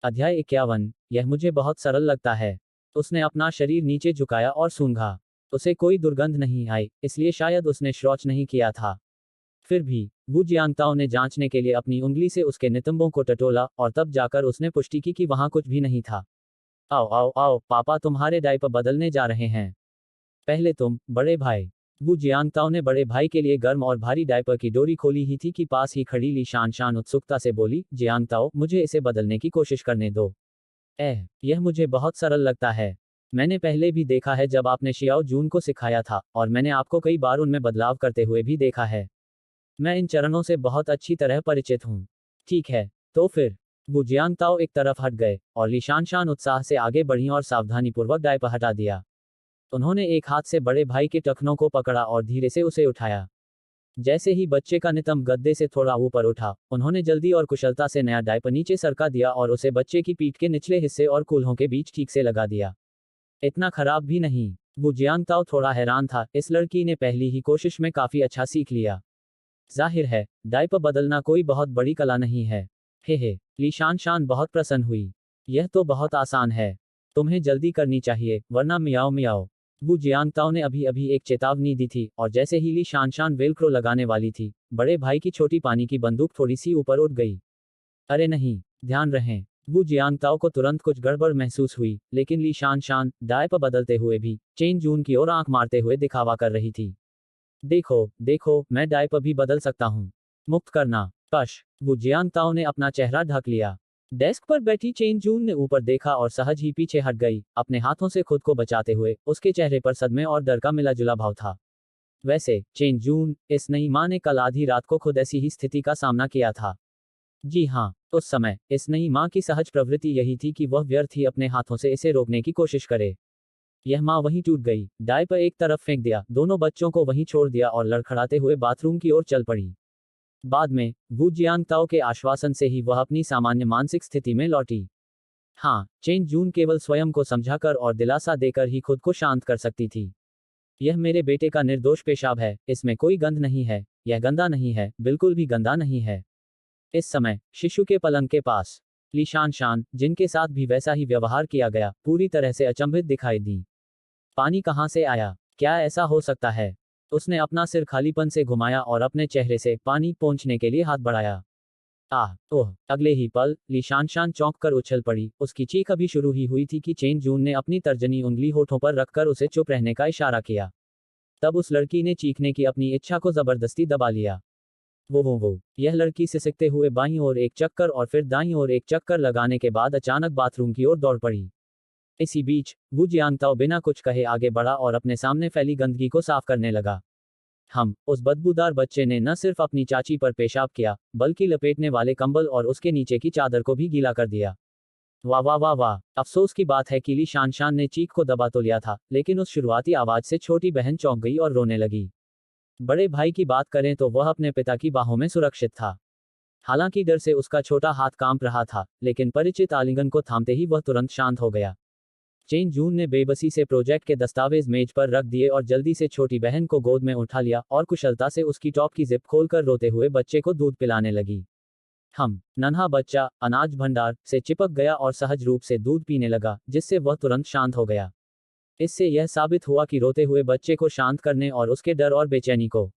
अध्याय 51। यह मुझे बहुत सरल लगता है। उसने अपना शरीर नीचे झुकाया और सूंघा। उसे कोई दुर्गंध नहीं आई, इसलिए शायद उसने शौच नहीं किया था। फिर भी वू जियांगताओ ने जांचने के लिए अपनी उंगली से उसके नितंबों को टटोला और तब जाकर उसने पुष्टि की कि वहां कुछ भी नहीं था। आओ आओ आओ, पापा तुम्हारे डायपर बदलने जा रहे हैं। पहले तुम, बड़े भाई। वू जियांगताओ ने बड़े भाई के लिए गर्म और भारी डायपर की डोरी खोली ही थी कि पास ही खड़ी ली शान शान उत्सुकता से बोली, जियांगताओ, मुझे इसे बदलने की कोशिश करने दो। यह मुझे बहुत सरल लगता है। मैंने पहले भी देखा है जब आपने शियाओ जून को सिखाया था, और मैंने आपको कई बार उनमें बदलाव करते हुए भी देखा है। मैं इन चरणों से बहुत अच्छी तरह परिचित हूँ। ठीक है, तो फिर। वो जियांगताओ एक तरफ हट गए, और ली शान शान उत्साह से आगे बढ़ी और सावधानीपूर्वक डायपर हटा दिया। उन्होंने एक हाथ से बड़े भाई के टखनों को पकड़ा और धीरे से उसे उठाया। जैसे ही बच्चे का नितंब गद्दे से थोड़ा ऊपर उठा, उन्होंने जल्दी और कुशलता से नया डायपर नीचे सरका दिया और उसे बच्चे की पीठ के निचले हिस्से और कूल्हों के बीच ठीक से लगा दिया। इतना खराब भी नहीं। वो जियांगताओ थोड़ा हैरान था, इस लड़की ने पहली ही कोशिश में काफी अच्छा सीख लिया। जाहिर है, डायपर बदलना कोई बहुत बड़ी कला नहीं है। हे, ली शान शान बहुत प्रसन्न हुई। यह तो बहुत आसान है। तुम्हें जल्दी करनी चाहिए, वरना मियाओ मियाओ। वू जियांगताओ ने अभी अभी एक चेतावनी दी थी, और जैसे ही ली शान शान वेलक्रो लगाने वाली थी, बड़े भाई की छोटी पानी की बंदूक थोड़ी सी ऊपर उठ गई। अरे नहीं, ध्यान रहें। वू जियांगताओ को तुरंत कुछ गड़बड़ महसूस हुई, लेकिन ली शान शान, डायपर बदलते हुए भी, चेन जून की ओर आंख मारते हुए दिखावा कर रही थी। देखो देखो, मैं डायपर भी बदल सकता हूँ। मुक्त करना। कश। वो जियांगताओ ने अपना चेहरा ढक लिया। डेस्क पर बैठी चेन जून ने ऊपर देखा और सहज ही पीछे हट गई, अपने हाथों से खुद को बचाते हुए। उसके चेहरे पर सदमे और डर का मिला जुला भाव था। वैसे, चेन जून, इस नई माँ ने कल आधी रात को खुद ऐसी ही स्थिति का सामना किया था। जी हाँ, उस समय इस नई माँ की सहज प्रवृत्ति यही थी कि वह व्यर्थ ही अपने हाथों से इसे रोकने की कोशिश करे। यह माँ वहीं टूट गई, डायपर एक तरफ फेंक दिया, दोनों बच्चों को वहीं छोड़ दिया और लड़खड़ाते हुए बाथरूम की ओर चल पड़ी। बाद में वू जियांगताओ के आश्वासन से ही वह अपनी सामान्य मानसिक स्थिति में लौटी। हाँ, चेन जून केवल स्वयं को समझाकर और दिलासा देकर ही खुद को शांत कर सकती थी। यह मेरे बेटे का निर्दोष पेशाब है, इसमें कोई गंध नहीं है, यह गंदा नहीं है, बिल्कुल भी गंदा नहीं है। इस समय शिशु के पलंग के पास ली शान शान, जिनके साथ भी वैसा ही व्यवहार किया गया, पूरी तरह से अचंभित दिखाई दी। पानी कहाँ से आया? क्या ऐसा हो सकता है? उसने अपना सिर खालीपन से घुमाया और अपने चेहरे से पानी पोंछने के लिए हाथ बढ़ाया। ओह! अगले ही पल, ली शान शान चौंक कर उछल पड़ी। उसकी चीख अभी शुरू ही हुई थी कि चेन जून ने अपनी तर्जनी उंगली होठों पर रखकर उसे चुप रहने का इशारा किया। तब उस लड़की ने चीखने की अपनी इच्छा को जबरदस्ती दबा लिया। वो। यह लड़की सिसकते हुए बाईं ओर एक चक्कर और फिर दाईं ओर एक चक्कर लगाने के बाद अचानक बाथरूम की ओर दौड़ पड़ी। इसी बीच वू जियांगताओ बिना कुछ कहे आगे बढ़ा और अपने सामने फैली गंदगी को साफ करने लगा। उस बदबूदार बच्चे ने न सिर्फ अपनी चाची पर पेशाब किया, बल्कि लपेटने वाले कंबल और उसके नीचे की चादर को भी गीला कर दिया। वाह वाह वाह वाह! अफसोस की बात है कि ली शान शान ने चीख को दबा तो लिया था, लेकिन उस शुरुआती आवाज से छोटी बहन चौंक गई और रोने लगी। बड़े भाई की बात करें तो वह अपने पिता की बाहों में सुरक्षित था। हालांकि डर से उसका छोटा हाथ कांप रहा था, लेकिन परिचित आलिंगन को थामते ही वह तुरंत शांत हो गया। चेन जून ने बेबसी से प्रोजेक्ट के दस्तावेज मेज पर रख दिए और जल्दी से छोटी बहन को गोद में उठा लिया और कुशलता से उसकी टॉप की जिप खोलकर रोते हुए बच्चे को दूध पिलाने लगी। नन्हा बच्चा अनाज भंडार से चिपक गया और सहज रूप से दूध पीने लगा, जिससे वह तुरंत शांत हो गया। इससे यह साबित हुआ कि रोते हुए बच्चे को शांत करने और उसके डर और बेचैनी को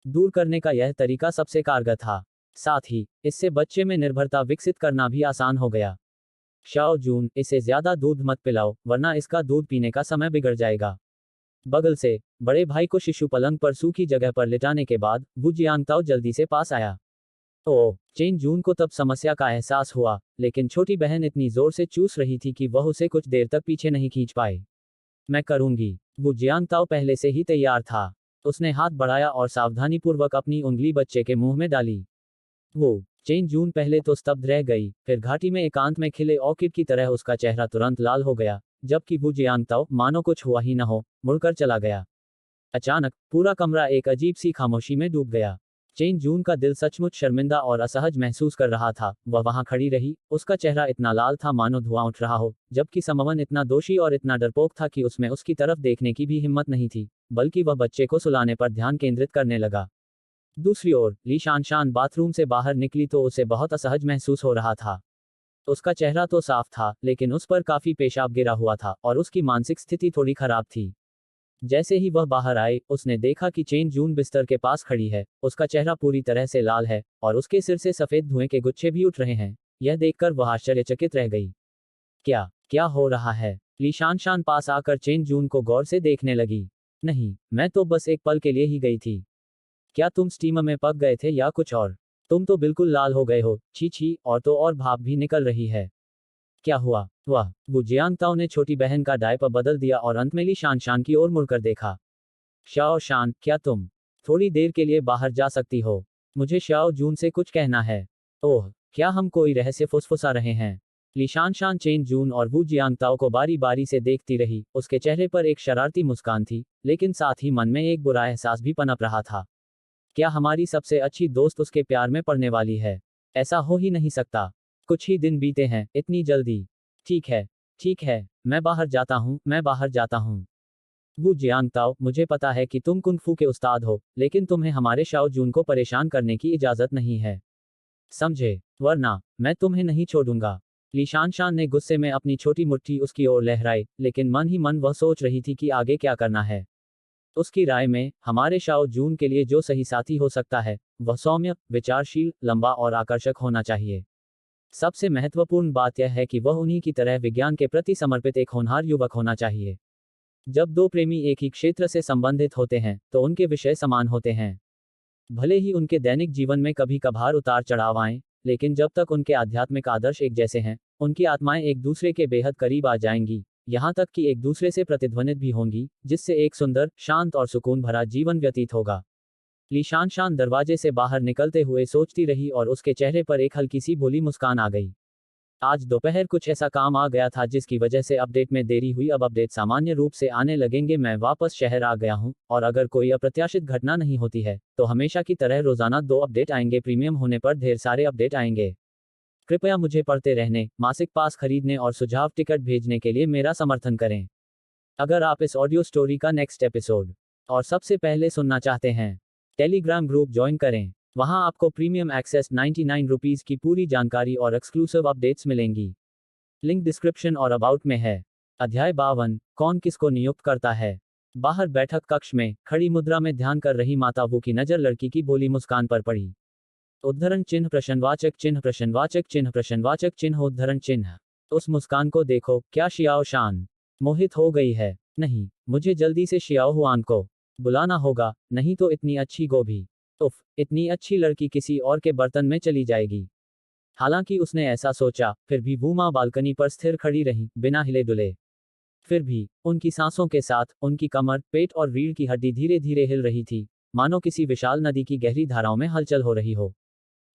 दूर करने का यह तरीका सबसे कारगर था। साथ ही इससे बच्चे में निर्भरता विकसित करना भी आसान हो गया। शाओ जून, इसे ज्यादा दूध मत पिलाओ, वरना इसका दूध पीने का समय बिगड़ जाएगा। बगल से बड़े भाई को शिशु पलंग पर सूखी जगह पर लिटाने के बाद वू जियांगताओ जल्दी से पास आया। चेन जून को तब समस्या का एहसास हुआ, लेकिन छोटी बहन इतनी जोर से चूस रही थी कि वह उसे कुछ देर तक पीछे नहीं खींच पाए। मैं करूंगी। वू जियांगताओ पहले से ही तैयार था। उसने हाथ बढ़ाया और सावधानीपूर्वक अपनी उंगली बच्चे के मुंह में डाली। चेन जून पहले तो स्तब्ध रह गई, फिर घाटी में एकांत में खिले ऑर्किड की तरह उसका चेहरा तुरंत लाल हो गया, जबकि वू जियांगताओ, मानो कुछ हुआ ही न हो, मुड़कर चला गया। अचानक पूरा कमरा एक अजीब सी खामोशी में डूब गया। चेन जून का दिल सचमुच शर्मिंदा और असहज महसूस कर रहा था। वह वहां खड़ी रही, उसका चेहरा इतना लाल था मानो धुआं उठ रहा हो, जबकि समवन इतना दोषी और इतना डरपोक था कि उसमें उसकी तरफ देखने की भी हिम्मत नहीं थी, बल्कि वह बच्चे को सुलाने पर ध्यान केंद्रित करने लगा। दूसरी ओर ली शान शान बाथरूम से बाहर निकली तो उसे बहुत असहज महसूस हो रहा था। उसका चेहरा तो साफ था, लेकिन उस पर काफी पेशाब गिरा हुआ था और उसकी मानसिक स्थिति थोड़ी खराब थी। जैसे ही वह बाहर आए, उसने देखा कि चेन जून बिस्तर के पास खड़ी है। उसका चेहरा पूरी तरह से लाल है और उसके सिर से सफेद धुएं के गुच्छे भी उठ रहे हैं। यह देखकर वह आश्चर्यचकित रह गई। क्या क्या हो रहा है? ली शान पास आकर चेन जून को गौर से देखने लगी। नहीं, मैं तो बस एक पल के लिए ही गई थी। क्या तुम स्टीमर में पक गए थे या कुछ और? तुम तो बिल्कुल लाल हो गए हो, छी छी, और तो और भाप भी निकल रही है। क्या हुआ? वह वो जियांगताओ ने छोटी बहन का डायपर बदल दिया और अंत में ली शान की ओर मुड़कर देखा। शाओ शान, क्या तुम थोड़ी देर के लिए बाहर जा सकती हो? मुझे शाओ जून से कुछ कहना है। ओह, क्या हम कोई रहस्य फुसफुसा रहे हैं? ली शान चेन जून और वू जियांगताओ को बारी बारी से देखती रही। उसके चेहरे पर एक शरारती मुस्कान थी, लेकिन साथ ही मन में एक बुरा एहसास भी पनप रहा था। क्या हमारी सबसे अच्छी दोस्त उसके प्यार में पड़ने वाली है? ऐसा हो ही नहीं सकता। कुछ ही दिन बीते हैं, इतनी जल्दी? ठीक है, ठीक है, मैं बाहर जाता हूँ, मैं बाहर जाता हूँ। वू जियांगताओ, मुझे पता है कि तुम कुंग फू के उस्ताद हो, लेकिन तुम्हें हमारे शाओ जून को परेशान करने की इजाजत नहीं है। समझे? वरना मैं तुम्हें नहीं छोड़ूंगा। ली शान ने गुस्से में अपनी छोटी मुट्ठी उसकी ओर लहराई, लेकिन मन ही मन वह सोच रही थी कि आगे क्या करना है। उसकी राय में, हमारे शाओ जून के लिए जो सही साथी हो सकता है, वह सौम्य, विचारशील, लंबा और आकर्षक होना चाहिए। सबसे महत्वपूर्ण बात यह है कि वह उन्हीं की तरह विज्ञान के प्रति समर्पित एक होनहार युवक होना चाहिए। जब दो प्रेमी एक ही क्षेत्र से संबंधित होते हैं, तो उनके विषय समान होते हैं। भले ही उनके दैनिक जीवन में कभी कभार उतार चढ़ाव आए, लेकिन जब तक उनके आध्यात्मिक आदर्श एक जैसे हैं, उनकी आत्माएं एक दूसरे के बेहद करीब आ जाएंगी, यहाँ तक कि एक दूसरे से प्रतिध्वनित भी होंगी, जिससे एक सुंदर, शांत और सुकून भरा जीवन व्यतीत होगा। ली शान दरवाजे से बाहर निकलते हुए सोचती रही और उसके चेहरे पर एक हल्की सी भोली मुस्कान आ गई। आज दोपहर कुछ ऐसा काम आ गया था जिसकी वजह से अपडेट में देरी हुई। अब अपडेट सामान्य रूप से आने लगेंगे। मैं वापस शहर आ गया हूं, और अगर कोई अप्रत्याशित घटना नहीं होती है, तो हमेशा की तरह रोजाना 2 अपडेट आएंगे। प्रीमियम होने पर ढेर सारे अपडेट आएंगे। कृपया मुझे पढ़ते रहने, मासिक पास खरीदने और सुझाव टिकट भेजने के लिए मेरा समर्थन करें। अगर आप इस ऑडियो स्टोरी का नेक्स्ट एपिसोड और सबसे पहले सुनना चाहते हैं, टेलीग्राम ग्रुप ज्वाइन करें। वहां आपको प्रीमियम एक्सेस 99 रुपीज की पूरी जानकारी और एक्सक्लूसिव अपडेट्स मिलेंगी। लिंक डिस्क्रिप्शन और अबाउट में है। अध्याय 52, कौन किसको नियुक्त करता है। बाहर बैठक कक्ष में खड़ी मुद्रा में ध्यान कर रही माता वू की नजर लड़की की भोली मुस्कान पर पड़ी। उद्धरण चिन्ह प्रश्नवाचक चिन्ह प्रश्नवाचक चिन्ह प्रश्नवाचक चिन्ह उद्धरण चिन्ह। उस मुस्कान को देखो, क्या शियाओ शान मोहित हो गई है? नहीं, मुझे जल्दी से शियाओ हुआन को बुलाना होगा, नहीं तो इतनी अच्छी गोभी, उफ, इतनी अच्छी लड़की किसी और के बर्तन में चली जाएगी। हालांकि उसने ऐसा सोचा, फिर भी वो माँ बालकनी पर स्थिर खड़ी रही, बिना हिले डुले। फिर भी उनकी सांसों के साथ उनकी कमर, पेट और रीढ़ की हड्डी धीरे धीरे हिल रही थी, मानो किसी विशाल नदी की गहरी धाराओं में हलचल हो रही हो।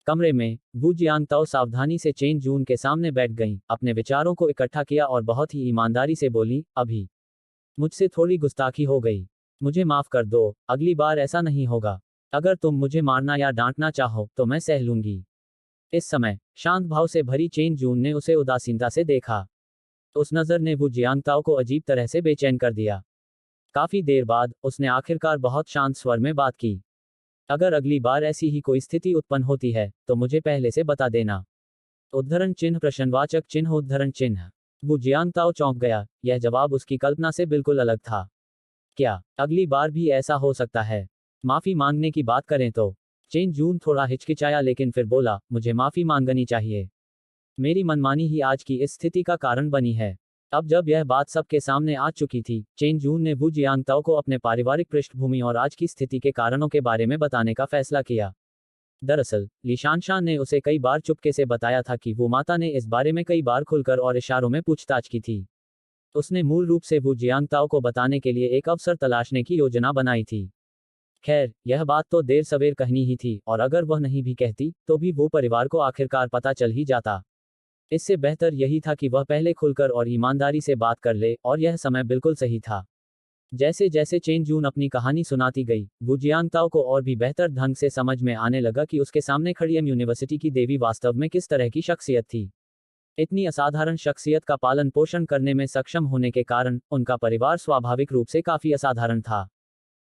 कमरे में वू जियांगताओ सावधानी से चेन जून के सामने बैठ गईं, अपने विचारों को इकट्ठा किया और बहुत ही ईमानदारी से बोली, अभी मुझसे थोड़ी गुस्ताखी हो गई। मुझे माफ कर दो, अगली बार ऐसा नहीं होगा। अगर तुम मुझे मारना या डांटना चाहो, तो मैं सह लूंगी। इस समय शांत भाव से भरी चेन जून ने उसे उदासीनता से देखा। उस नजर ने वू जियांगताओ को अजीब तरह से बेचैन कर दिया। काफी देर बाद उसने आखिरकार बहुत शांत स्वर में बात की। अगर अगली बार ऐसी ही कोई स्थिति उत्पन्न होती है, तो मुझे पहले से बता देना। उद्धरण चिन्ह प्रश्नवाचक चिन्ह उद्धरण चिन्ह। वू जियांगताओ चौंक गया। यह जवाब उसकी कल्पना से बिल्कुल अलग था। क्या अगली बार भी ऐसा हो सकता है? माफी मांगने की बात करें तो? चेन जून थोड़ा हिचकिचाया, लेकिन फिर बोला, मुझे माफी मांगनी चाहिए। मेरी मनमानी ही आज की इस स्थिति का कारण बनी है। अब जब यह बात सबके सामने आ चुकी थी, चेन जून ने वू जियांगताओ को अपने पारिवारिक पृष्ठभूमि और आज की स्थिति के कारणों के बारे में बताने का फैसला किया। दरअसल ली शान ने उसे कई बार चुपके से बताया था कि वो माता ने इस बारे में कई बार खुलकर और इशारों में पूछताछ की थी। उसने मूल रूप से वू जियांगताओ को बताने के लिए एक अवसर तलाशने की योजना बनाई थी। खैर, यह बात तो देर सवेर कहनी ही थी, और अगर वह नहीं भी कहती, तो भी वो परिवार को आखिरकार पता चल ही जाता। इससे बेहतर यही था कि वह पहले खुलकर और ईमानदारी से बात कर ले, और यह समय बिल्कुल सही था। जैसे जैसे चेन जून अपनी कहानी सुनाती गई, वू जियांगताओ को और भी बेहतर ढंग से समझ में आने लगा कि उसके सामने खड़ी एम यूनिवर्सिटी की देवी वास्तव में किस तरह की शख्सियत थी। इतनी असाधारण शख्सियत का पालन पोषण करने में सक्षम होने के कारण उनका परिवार स्वाभाविक रूप से काफी असाधारण था।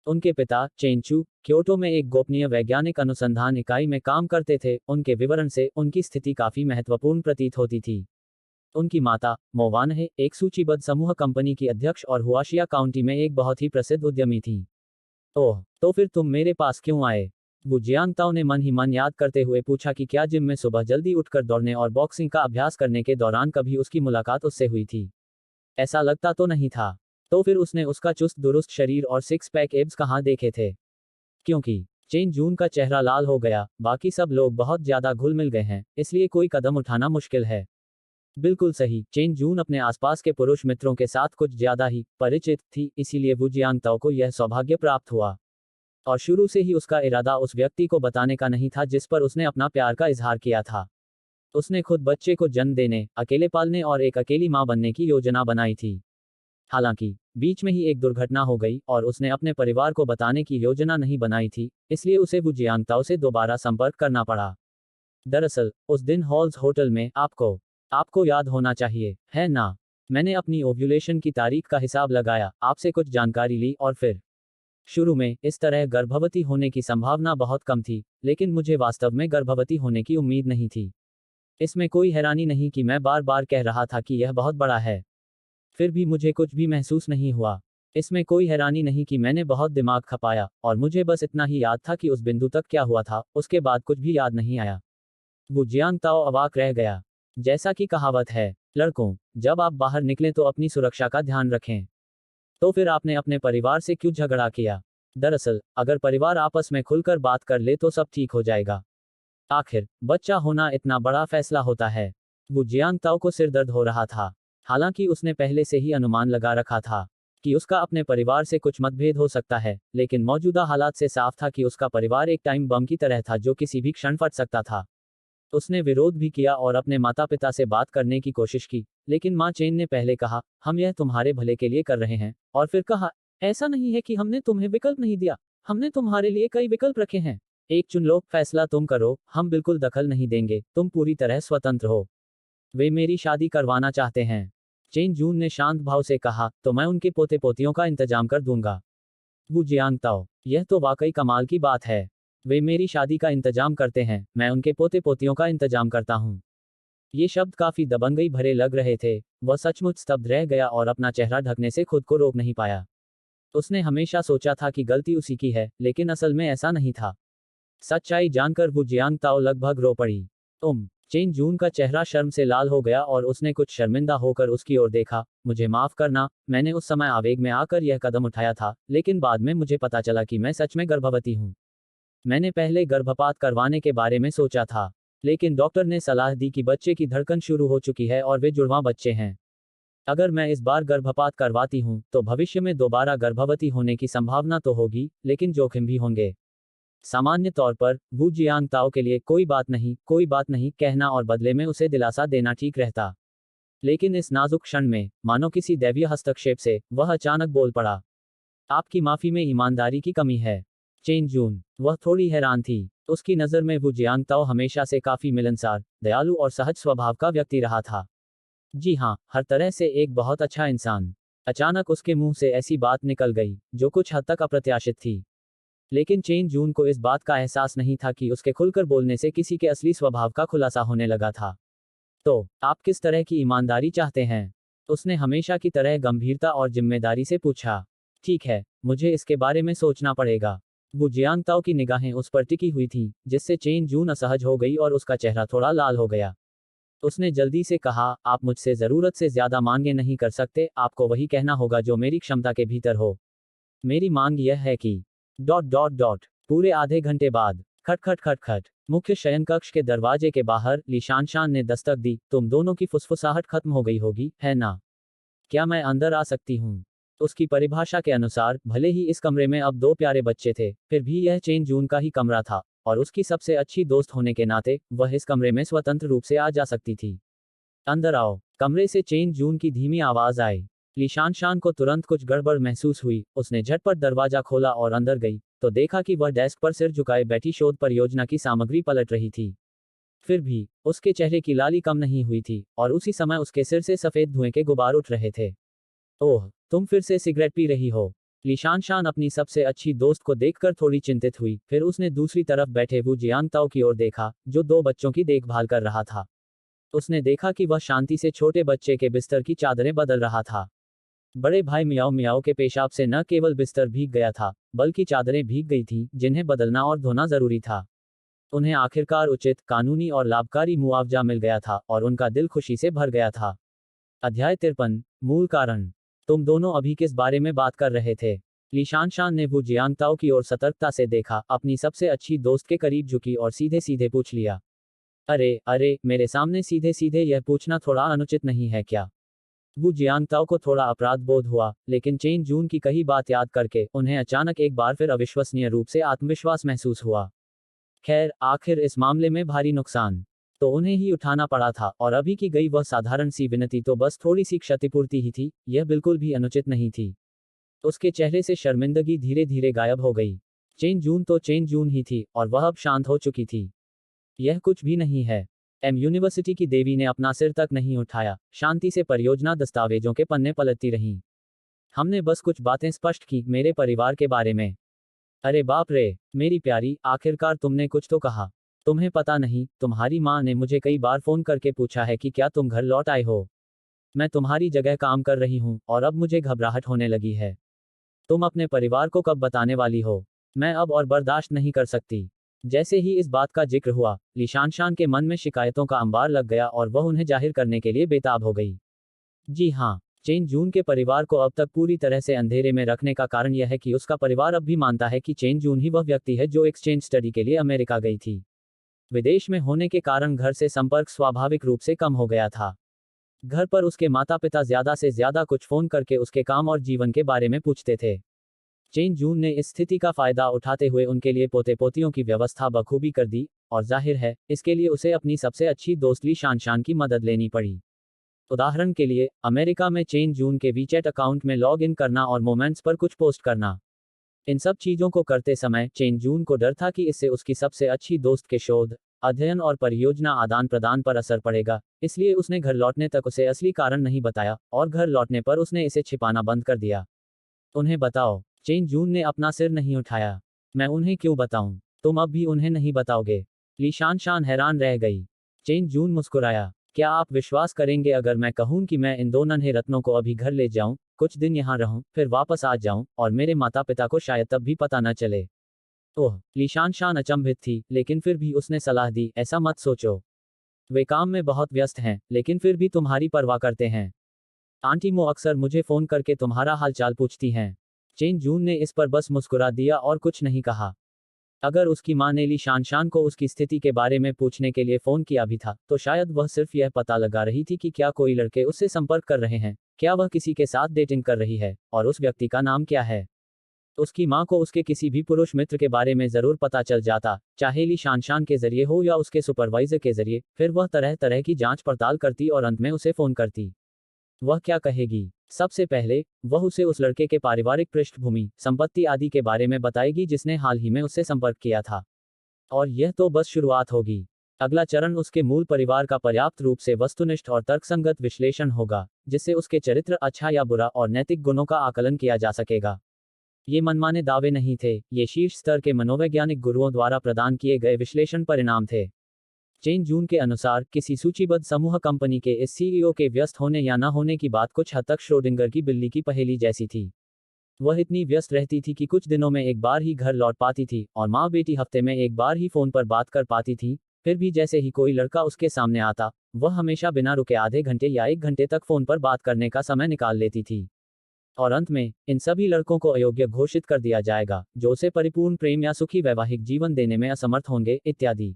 उनके पिता चेंचू क्योटो में एक गोपनीय वैज्ञानिक अनुसंधान इकाई में काम करते थे। उनके विवरण से उनकी स्थिति काफी महत्वपूर्ण प्रतीत होती थी। उनकी माता मोवानहे एक सूचीबद्ध समूह कंपनी की अध्यक्ष और हुआशिया काउंटी में एक बहुत ही प्रसिद्ध उद्यमी थी। ओह, तो फिर तुम मेरे पास क्यों आए? वो जियांगताओ ने मन ही मन याद करते हुए पूछा कि क्या जिम में सुबह जल्दी उठकर दौड़ने और बॉक्सिंग का अभ्यास करने के दौरान कभी उसकी मुलाकात उससे हुई थी। ऐसा लगता तो नहीं था। तो फिर उसने उसका चुस्त दुरुस्त शरीर और सिक्स पैक एब्स कहाँ देखे थे? क्योंकि चेन जून का चेहरा लाल हो गया। बाकी सब लोग बहुत ज्यादा घुल मिल गए हैं, इसलिए कोई कदम उठाना मुश्किल है। बिल्कुल सही। चेन जून अपने आसपास के पुरुष मित्रों के साथ कुछ ज्यादा ही परिचित थी, इसीलिए वू जियांगताओ को यह सौभाग्य प्राप्त हुआ। और शुरू से ही उसका इरादा उस व्यक्ति को बताने का नहीं था जिस पर उसने अपना प्यार का इजहार किया था। उसने खुद बच्चे को जन्म देने, अकेले पालने और एक अकेली मां बनने की योजना बनाई थी। हालांकि बीच में ही एक दुर्घटना हो गई और उसने अपने परिवार को बताने की योजना नहीं बनाई थी, इसलिए उसे वू जियांगताओ से दोबारा संपर्क करना पड़ा। दरअसल उस दिन हॉल्स होटल में आपको याद होना चाहिए, है ना? मैंने अपनी ओव्यूलेशन की तारीख का हिसाब लगाया, आपसे कुछ जानकारी ली और फिर शुरू में इस तरह गर्भवती होने की संभावना बहुत कम थी, लेकिन मुझे वास्तव में गर्भवती होने की उम्मीद नहीं थी। इसमें कोई हैरानी नहीं कि मैं बार बार कह रहा था कि यह बहुत बड़ा है। फिर भी मुझे कुछ भी महसूस नहीं हुआ। इसमें कोई हैरानी नहीं कि मैंने बहुत दिमाग खपाया और मुझे बस इतना ही याद था कि उस बिंदु तक क्या हुआ था, उसके बाद कुछ भी याद नहीं आया। वो जियांगताओ अवाक रह गया। जैसा कि कहावत है, लड़कों, जब आप बाहर निकलें तो अपनी सुरक्षा का ध्यान रखें। तो फिर आपने अपने परिवार से क्यों झगड़ा किया? दरअसल अगर परिवार आपस में खुलकर बात कर ले तो सब ठीक हो जाएगा। आखिर बच्चा होना इतना बड़ा फैसला होता है। वो जियांगताओ को सिरदर्द हो रहा था। हालांकि उसने पहले से ही अनुमान लगा रखा था कि उसका अपने परिवार से कुछ मतभेद हो सकता है, लेकिन मौजूदा हालात से साफ था कि उसका परिवार एक टाइम बम की तरह था जो किसी भी क्षण फट सकता था। उसने विरोध भी किया और अपने माता पिता से बात करने की कोशिश की, लेकिन माँ चेन ने पहले कहा, हम यह तुम्हारे भले के लिए कर रहे हैं, और फिर कहा, ऐसा नहीं है कि हमने तुम्हें विकल्प नहीं दिया, हमने तुम्हारे लिए कई विकल्प रखे हैं। एक चुन लो, फैसला तुम करो, हम बिल्कुल दखल नहीं देंगे, तुम पूरी तरह स्वतंत्र हो। वे मेरी शादी करवाना चाहते हैं। चेन जून ने शांत भाव से कहा, तो मैं उनके पोते पोतियों का इंतजाम कर दूंगा। वू जियांगताओ, यह तो वाकई कमाल की बात है। वे मेरी शादी का इंतजाम करते हैं, मैं उनके पोते पोतियों का इंतजाम करता हूँ। ये शब्द काफी दबंगई भरे लग रहे थे। वह सचमुच स्तब्ध रह गया और अपना चेहरा ढकने से खुद को रोक नहीं पाया। उसने हमेशा सोचा था कि गलती उसी की है, लेकिन असल में ऐसा नहीं था। सच्चाई जानकर वू जियांगताओ लगभग रो पड़ी। चेन जून का चेहरा शर्म से लाल हो गया और उसने कुछ शर्मिंदा होकर उसकी ओर देखा। मुझे माफ करना, मैंने उस समय आवेग में आकर यह कदम उठाया था, लेकिन बाद में मुझे पता चला कि मैं सच में गर्भवती हूँ। मैंने पहले गर्भपात करवाने के बारे में सोचा था, लेकिन डॉक्टर ने सलाह दी कि बच्चे की धड़कन शुरू हो चुकी है और वे जुड़वां बच्चे हैं। अगर मैं इस बार गर्भपात करवाती हूँ तो भविष्य में दोबारा गर्भवती होने की संभावना तो होगी, लेकिन जोखिम भी होंगे। सामान्य तौर पर वू जियांगताओ के लिए कोई बात नहीं कहना और बदले में उसे दिलासा देना ठीक रहता। लेकिन इस नाजुक क्षण में, मानो किसी दैवीय हस्तक्षेप से, वह अचानक बोल पड़ा, आपकी माफी में ईमानदारी की कमी है। चेन जून, वह थोड़ी हैरान थी। उसकी नज़र में वू जियांगताओ हमेशा से काफी मिलनसार, दयालु और सहज स्वभाव का व्यक्ति रहा था। जी हाँ, हर तरह से एक बहुत अच्छा इंसान। अचानक उसके मुंह से ऐसी बात निकल गई जो कुछ हद तक अप्रत्याशित थी। लेकिन चेन जून को इस बात का एहसास नहीं था कि उसके खुलकर बोलने से किसी के असली स्वभाव का खुलासा होने लगा था। तो आप किस तरह की ईमानदारी चाहते हैं? उसने हमेशा की तरह गंभीरता और जिम्मेदारी से पूछा। ठीक है, मुझे इसके बारे में सोचना पड़ेगा। वो जियांगताओ की निगाहें उस पर टिकी हुई थीं, जिससे चेन जून असहज हो गई और उसका चेहरा थोड़ा लाल हो गया। उसने जल्दी से कहा, आप मुझसे जरूरत से ज्यादा मांगे नहीं कर सकते, आपको वही कहना होगा जो मेरी क्षमता के भीतर हो। मेरी मांग यह है कि पूरे आधे घंटे बाद, खट खट खट खट, मुख्य शयन कक्ष के दरवाजे के बाहर लीशान शान ने दस्तक दी। तुम दोनों की फुसफुसाहट खत्म हो गई होगी, है ना? क्या मैं अंदर आ सकती हूँ? उसकी परिभाषा के अनुसार भले ही इस कमरे में अब दो प्यारे बच्चे थे, फिर भी यह चेन जून का ही कमरा था, और उसकी सबसे अच्छी दोस्त होने के नाते वह इस कमरे में स्वतंत्र रूप से आ जा सकती थी। अंदर आओ, कमरे से चेन जून की धीमी आवाज आई। लीशान शान को तुरंत कुछ गड़बड़ महसूस हुई। उसने झटपट दरवाजा खोला और अंदर गई, तो देखा कि वह डेस्क पर सिर झुकाए बैठी शोध परियोजना की सामग्री पलट रही थी। फिर भी उसके चेहरे की लाली कम नहीं हुई थी, और उसी समय उसके सिर से सफेद धुएं के गुबार उठ रहे थे। ओह, तुम फिर से सिगरेट पी रही हो? लीशान शान अपनी सबसे अच्छी दोस्त को देखकर थोड़ी चिंतित हुई, फिर उसने दूसरी तरफ बैठे वू जियांगताओ की ओर देखा, जो 2 बच्चों की देखभाल कर रहा था। उसने देखा कि वह शांति से छोटे बच्चे के बिस्तर की चादरें बदल रहा था। बड़े भाई मियाओ मियाओ के पेशाब से न केवल बिस्तर भीग गया था, बल्कि चादरें भीग गई थीं, जिन्हें बदलना और धोना जरूरी था। उन्हें आखिरकार उचित, कानूनी और लाभकारी मुआवजा मिल गया था और उनका दिल खुशी से भर गया था। अध्याय 53। मूल कारण। तुम दोनों अभी किस बारे में बात कर रहे थे? लीशान शान ने वू जियांगताओ की ओर सतर्कता से देखा, अपनी सबसे अच्छी दोस्त के करीब झुकी और सीधे सीधे पूछ लिया। अरे अरे, मेरे सामने सीधे सीधे यह पूछना थोड़ा अनुचित नहीं है क्या? वू जियांगताओ को थोड़ा अपराध बोध हुआ, लेकिन चेन जून की कही बात याद करके उन्हें अचानक एक बार फिर अविश्वसनीय रूप से आत्मविश्वास महसूस हुआ। खैर, आखिर इस मामले में भारी नुकसान तो उन्हें ही उठाना पड़ा था, और अभी की गई वह साधारण सी विनती तो बस थोड़ी सी क्षतिपूर्ति ही थी, यह बिल्कुल भी अनुचित नहीं थी। उसके चेहरे से शर्मिंदगी धीरे धीरे गायब हो गई। चेन जून तो चेन जून ही थी, और वह अब शांत हो चुकी थी। यह कुछ भी नहीं है। यूनिवर्सिटी की देवी ने अपना सिर तक नहीं उठाया, शांति से परियोजना दस्तावेजों के पन्ने पलटती रहीं। हमने बस कुछ बातें स्पष्ट की, मेरे परिवार के बारे में। अरे बाप रे, मेरी प्यारी, आखिरकार तुमने कुछ तो कहा। तुम्हें पता नहीं, तुम्हारी माँ ने मुझे कई बार फोन करके पूछा है कि क्या तुम घर लौट आए हो। मैं तुम्हारी जगह काम कर रही हूँ, और अब मुझे घबराहट होने लगी है। तुम अपने परिवार को कब बताने वाली हो? मैं अब और बर्दाश्त नहीं कर सकती। जैसे ही इस बात का जिक्र हुआ, लीशान शान के मन में शिकायतों का अंबार लग गया और वह उन्हें जाहिर करने के लिए बेताब हो गई। जी हाँ, चेन जून के परिवार को अब तक पूरी तरह से अंधेरे में रखने का कारण यह है कि उसका परिवार अब भी मानता है कि चेन जून ही वह व्यक्ति है जो एक्सचेंज स्टडी के लिए अमेरिका गई थी। विदेश में होने के कारण घर से संपर्क स्वाभाविक रूप से कम हो गया था। घर पर उसके माता पिता ज्यादा से ज्यादा कुछ फोन करके उसके काम और जीवन के बारे में पूछते थे। चेन जून ने इस स्थिति का फायदा उठाते हुए उनके लिए पोते पोतियों की व्यवस्था बखूबी कर दी, और जाहिर है, इसके लिए उसे अपनी सबसे अच्छी दोस्त लीशान शान की मदद लेनी पड़ी। उदाहरण के लिए, अमेरिका में चेन जून के वीचैट अकाउंट में लॉग इन करना और मोमेंट्स पर कुछ पोस्ट करना। इन सब चीजों को करते समय चेन जून को डर था कि इससे उसकी सबसे अच्छी दोस्त के शोध, अध्ययन और परियोजना आदान प्रदान पर असर पड़ेगा, इसलिए उसने घर लौटने तक उसे असली कारण नहीं बताया, और घर लौटने पर उसने इसे छिपाना बंद कर दिया। उन्हें बताओ। चेन जून ने अपना सिर नहीं उठाया। मैं उन्हें क्यों बताऊं? तुम अब भी उन्हें नहीं बताओगे? लीशान शान हैरान रह गई। चेन जून मुस्कुराया। क्या आप विश्वास करेंगे अगर मैं कहूं कि मैं इन 2 नन्हे रत्नों को अभी घर ले जाऊं, कुछ दिन यहां रहूं, फिर वापस आ जाऊं, और मेरे माता पिता को शायद तब भी पता न चले? ओह, लीशान शान अचंभित थी, लेकिन फिर भी उसने सलाह दी, ऐसा मत सोचो। वे काम में बहुत व्यस्त हैं, लेकिन फिर भी तुम्हारी परवाह करते हैं। आंटी मो अक्सर मुझे फोन करके तुम्हारा हालचाल पूछती हैं। चेन जून ने इस पर बस मुस्कुरा दिया और कुछ नहीं कहा। अगर उसकी मां ने लीशान शान को उसकी स्थिति के बारे में पूछने के लिए फोन किया भी था, तो शायद वह सिर्फ यह पता लगा रही थी कि क्या कोई लड़के उससे संपर्क कर रहे हैं, क्या वह किसी के साथ डेटिंग कर रही है, और उस व्यक्ति का नाम क्या है। उसकी मां को उसके किसी भी पुरुष मित्र के बारे में जरूर पता चल जाता, चाहे लीशान शान के जरिए हो या उसके सुपरवाइजर के जरिए, फिर वह तरह तरह की जांच पड़ताल करती और अंत में उसे फोन करती। वह क्या कहेगी? सबसे पहले, वह उसे उस लड़के के पारिवारिक पृष्ठभूमि, संपत्ति आदि के बारे में बताएगी जिसने हाल ही में उससे संपर्क किया था। और यह तो बस शुरुआत होगी। अगला चरण उसके मूल परिवार का पर्याप्त रूप से वस्तुनिष्ठ और तर्कसंगत विश्लेषण होगा, जिससे उसके चरित्र, अच्छा या बुरा, और नैतिक गुणों का आकलन किया जा सकेगा। ये मनमाने दावे नहीं थे, ये शीर्ष स्तर के मनोवैज्ञानिक गुरुओं द्वारा प्रदान किए गए विश्लेषण परिणाम थे। चेन जून के अनुसार, किसी सूचीबद्ध समूह कंपनी के इस सीईओ के व्यस्त होने या न होने की बात कुछ हद तक श्रोडिंगर की बिल्ली की पहेली जैसी थी। वह इतनी व्यस्त रहती थी कि कुछ दिनों में एक बार ही घर लौट पाती थी, और माँ बेटी हफ्ते में एक बार ही फोन पर बात कर पाती थी। फिर भी जैसे ही कोई लड़का उसके सामने आता, वह हमेशा बिना रुके आधे घंटे या 1 घंटे तक फोन पर बात करने का समय निकाल लेती थी। और अंत में, इन सभी लड़कों को अयोग्य घोषित कर दिया जाएगा, जो उसे परिपूर्ण प्रेम या सुखी वैवाहिक जीवन देने में असमर्थ होंगे, इत्यादि।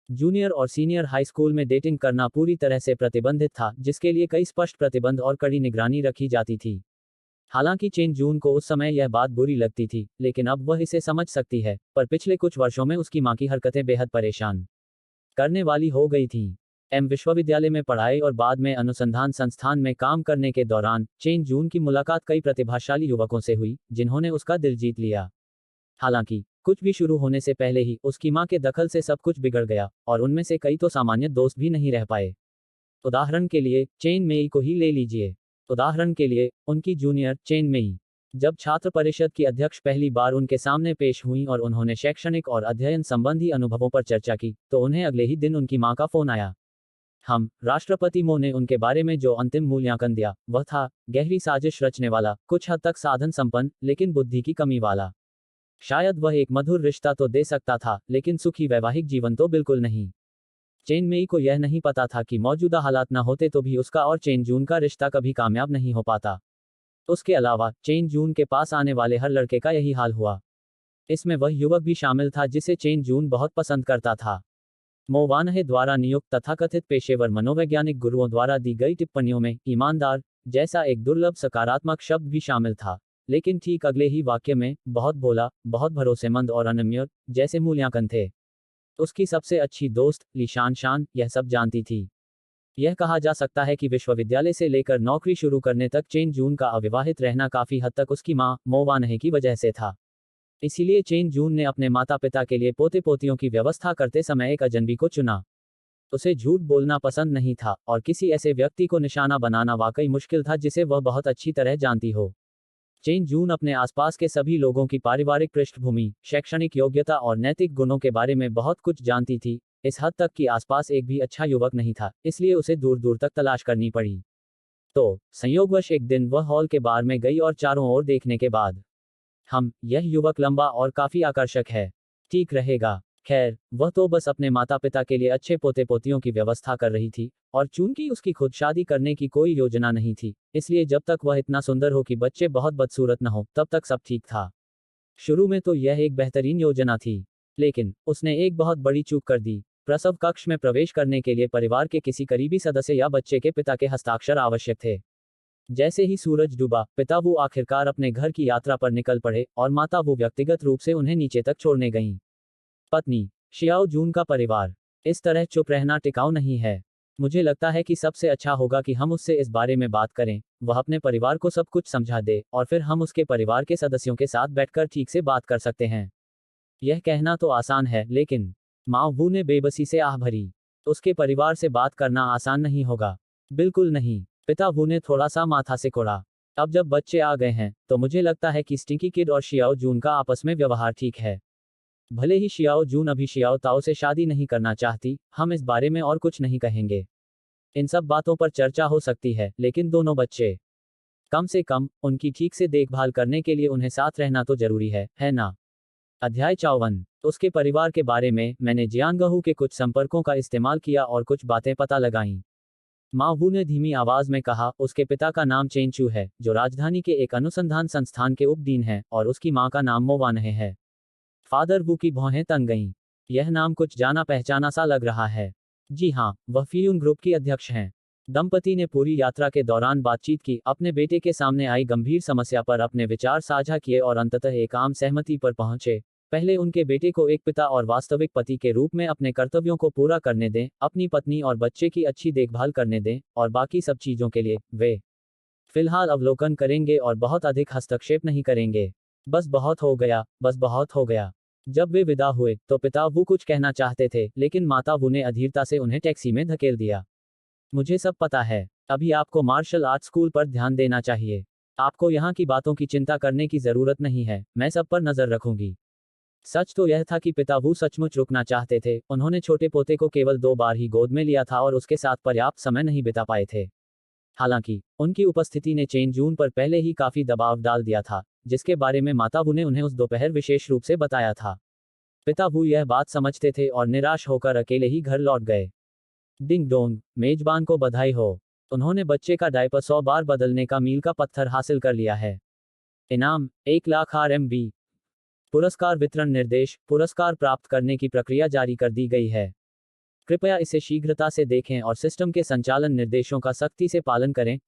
जूनियर और सीनियर हाई स्कूल में डेटिंग करना पूरी तरह से प्रतिबंधित था, जिसके लिए कई स्पष्ट प्रतिबंध और कड़ी निगरानी रखी जाती थी। हालांकि चेन जून को उस समय यह बात बुरी लगती थी, लेकिन अब वह इसे समझ सकती है, पर पिछले कुछ वर्षों में उसकी मां की हरकतें बेहद परेशान करने वाली हो गई थीं। विश्वविद्यालय में पढ़ाई और बाद में अनुसंधान संस्थान में काम करने के दौरान चेन जून की मुलाकात कई प्रतिभाशाली युवकों से हुई, जिन्होंने उसका दिल जीत लिया। हालांकि कुछ भी शुरू होने से पहले ही उसकी मां के दखल से सब कुछ बिगड़ गया, और उनमें से कई तो सामान्य दोस्त भी नहीं रह पाए। उदाहरण के लिए, चेन मेई को ही ले लीजिए। उदाहरण के लिए, उनकी जूनियर, चेन मेई। जब छात्र परिषद की अध्यक्ष पहली बार उनके सामने पेश हुई और उन्होंने शैक्षणिक और अध्ययन संबंधी अनुभवों पर चर्चा की, तो उन्हें अगले ही दिन उनकी मां का फोन आया। हम राष्ट्रपति मो ने उनके बारे में जो अंतिम मूल्यांकन दिया, वह था गहरी साजिश रचने वाला, कुछ हद तक साधन संपन्न, लेकिन बुद्धि की कमी वाला। शायद वह एक मधुर रिश्ता तो दे सकता था, लेकिन सुखी वैवाहिक जीवन तो बिल्कुल नहीं। चेन मेई को यह नहीं पता था कि मौजूदा हालात न होते तो भी उसका और चेन जून का रिश्ता कभी कामयाब नहीं हो पाता। उसके अलावा चेन जून के पास आने वाले हर लड़के का यही हाल हुआ। इसमें वह युवक भी शामिल था जिसे चेन जून बहुत पसंद करता था। मो वानहे द्वारा नियुक्त तथाकथित पेशेवर मनोवैज्ञानिक गुरुओं द्वारा दी गई टिप्पणियों में ईमानदार जैसा एक दुर्लभ सकारात्मक शब्द भी शामिल था, लेकिन ठीक अगले ही वाक्य में बहुत भोला, बहुत भरोसेमंद और अनम्य जैसे मूल्यांकन थे। उसकी सबसे अच्छी दोस्त लीशान शान यह सब जानती थी। यह कहा जा सकता है कि विश्वविद्यालय से लेकर नौकरी शुरू करने तक चेन जून का अविवाहित रहना काफी हद तक उसकी मां मो वानहे की वजह से था। इसीलिए चेन जून ने अपने माता पिता के लिए पोते पोतियों की व्यवस्था करते समय एक अजनबी को चुना। उसे झूठ बोलना पसंद नहीं था और किसी ऐसे व्यक्ति को निशाना बनाना वाकई मुश्किल था जिसे वह बहुत अच्छी तरह जानती हो। चेन जून अपने आसपास के सभी लोगों की पारिवारिक पृष्ठभूमि, शैक्षणिक योग्यता और नैतिक गुणों के बारे में बहुत कुछ जानती थी, इस हद तक कि आसपास एक भी अच्छा युवक नहीं था, इसलिए उसे दूर दूर तक तलाश करनी पड़ी। तो संयोगवश एक दिन वह हॉल के बार में गई और चारों ओर देखने के बाद, यह युवक लंबा और काफी आकर्षक है, ठीक रहेगा। खैर, वह तो बस अपने माता पिता के लिए अच्छे पोते पोतियों की व्यवस्था कर रही थी, और चूंकि उसकी खुद शादी करने की कोई योजना नहीं थी, इसलिए जब तक वह इतना सुंदर हो कि बच्चे बहुत बदसूरत न हो, तब तक सब ठीक था। शुरू में तो यह एक बेहतरीन योजना थी, लेकिन उसने एक बहुत बड़ी चूक कर दी। प्रसव कक्ष में प्रवेश करने के लिए परिवार के किसी करीबी सदस्य या बच्चे के पिता के हस्ताक्षर आवश्यक थे। जैसे ही सूरज डूबा, पिता वो आखिरकार अपने घर की यात्रा पर निकल पड़े और माता वो व्यक्तिगत रूप से उन्हें नीचे तक छोड़ने गईं। पत्नी शियाओ जून का परिवार इस तरह चुप रहना टिकाऊ नहीं है। मुझे लगता है कि सबसे अच्छा होगा कि हम उससे इस बारे में बात करें, वह अपने परिवार को सब कुछ समझा दे, और फिर हम उसके परिवार के सदस्यों के साथ बैठकर ठीक से बात कर सकते हैं। यह कहना तो आसान है, लेकिन माँ वू ने बेबसी से आह भरी। उसके परिवार से बात करना आसान नहीं होगा। बिल्कुल नहीं, पिता वू ने थोड़ा सा माथा से कोड़ा। अब जब बच्चे आ गए हैं, तो मुझे लगता है कि स्टिंकी किड और शियाओ जून का आपस में व्यवहार ठीक है। भले ही शियाओ जून अभी शियाओ ताओ से शादी नहीं करना चाहती, हम इस बारे में और कुछ नहीं कहेंगे। इन सब बातों पर चर्चा हो सकती है, लेकिन दोनों बच्चे, कम से कम उनकी ठीक से देखभाल करने के लिए उन्हें साथ रहना तो जरूरी है ना? अध्याय 54। उसके परिवार के बारे में मैंने जियांगहू के कुछ संपर्कों का इस्तेमाल किया और कुछ बातें पता लगाईं। माँ वू ने धीमी आवाज में कहा, उसके पिता का नाम चेन चू है, जो राजधानी के एक अनुसंधान संस्थान के उपडीन हैं, और उसकी माँ का नाम मो वानहे है। फादर वू की भौहें तन गईं। यह नाम कुछ जाना पहचाना सा लग रहा है। जी हाँ, वह फ्यून ग्रुप की अध्यक्ष हैं। दंपति ने पूरी यात्रा के दौरान बातचीत की, अपने बेटे के सामने आई गंभीर समस्या पर अपने विचार साझा किए और अंततः एक आम सहमति पर पहुंचे। पहले उनके बेटे को एक पिता और वास्तविक पति के रूप में अपने कर्तव्यों को पूरा करने दें, अपनी पत्नी और बच्चे की अच्छी देखभाल करने दें, और बाकी सब चीजों के लिए वे फिलहाल अवलोकन करेंगे और बहुत अधिक हस्तक्षेप नहीं करेंगे। बस बहुत हो गया, बस बहुत हो गया। जब वे विदा हुए, तो पिता वो कुछ कहना चाहते थे, लेकिन माता वो ने अधीरता से उन्हें टैक्सी में धकेल दिया। मुझे सब पता है। अभी आपको मार्शल आर्ट स्कूल पर ध्यान देना चाहिए। आपको यहाँ की बातों की चिंता करने की जरूरत नहीं है, मैं सब पर नजर रखूंगी। सच तो यह था कि पिता वू सचमुच रुकना चाहते थे। उन्होंने छोटे पोते को केवल 2 बार ही गोद में लिया था और उसके साथ पर्याप्त समय नहीं बिता पाए थे। हालांकि उनकी उपस्थिति ने चेन जून पर पहले ही काफी दबाव डाल दिया था, जिसके बारे में माता वू ने उन्हें उस दोपहर विशेष रूप से बताया था। पिता वू यह बात समझते थे और निराश होकर अकेले ही घर लौट गए। डिंग डोंग, मेजबान को बधाई हो। उन्होंने बच्चे का डायपर 100 बार बदलने का मील का पत्थर हासिल कर लिया है। इनाम 1 लाख RMB। पुरस्कार वितरण निर्देश, पुरस्कार प्राप्त करने की प्रक्रिया जारी कर दी गई है। कृपया इसे शीघ्रता से देखें और सिस्टम के संचालन निर्देशों का सख्ती से पालन करें।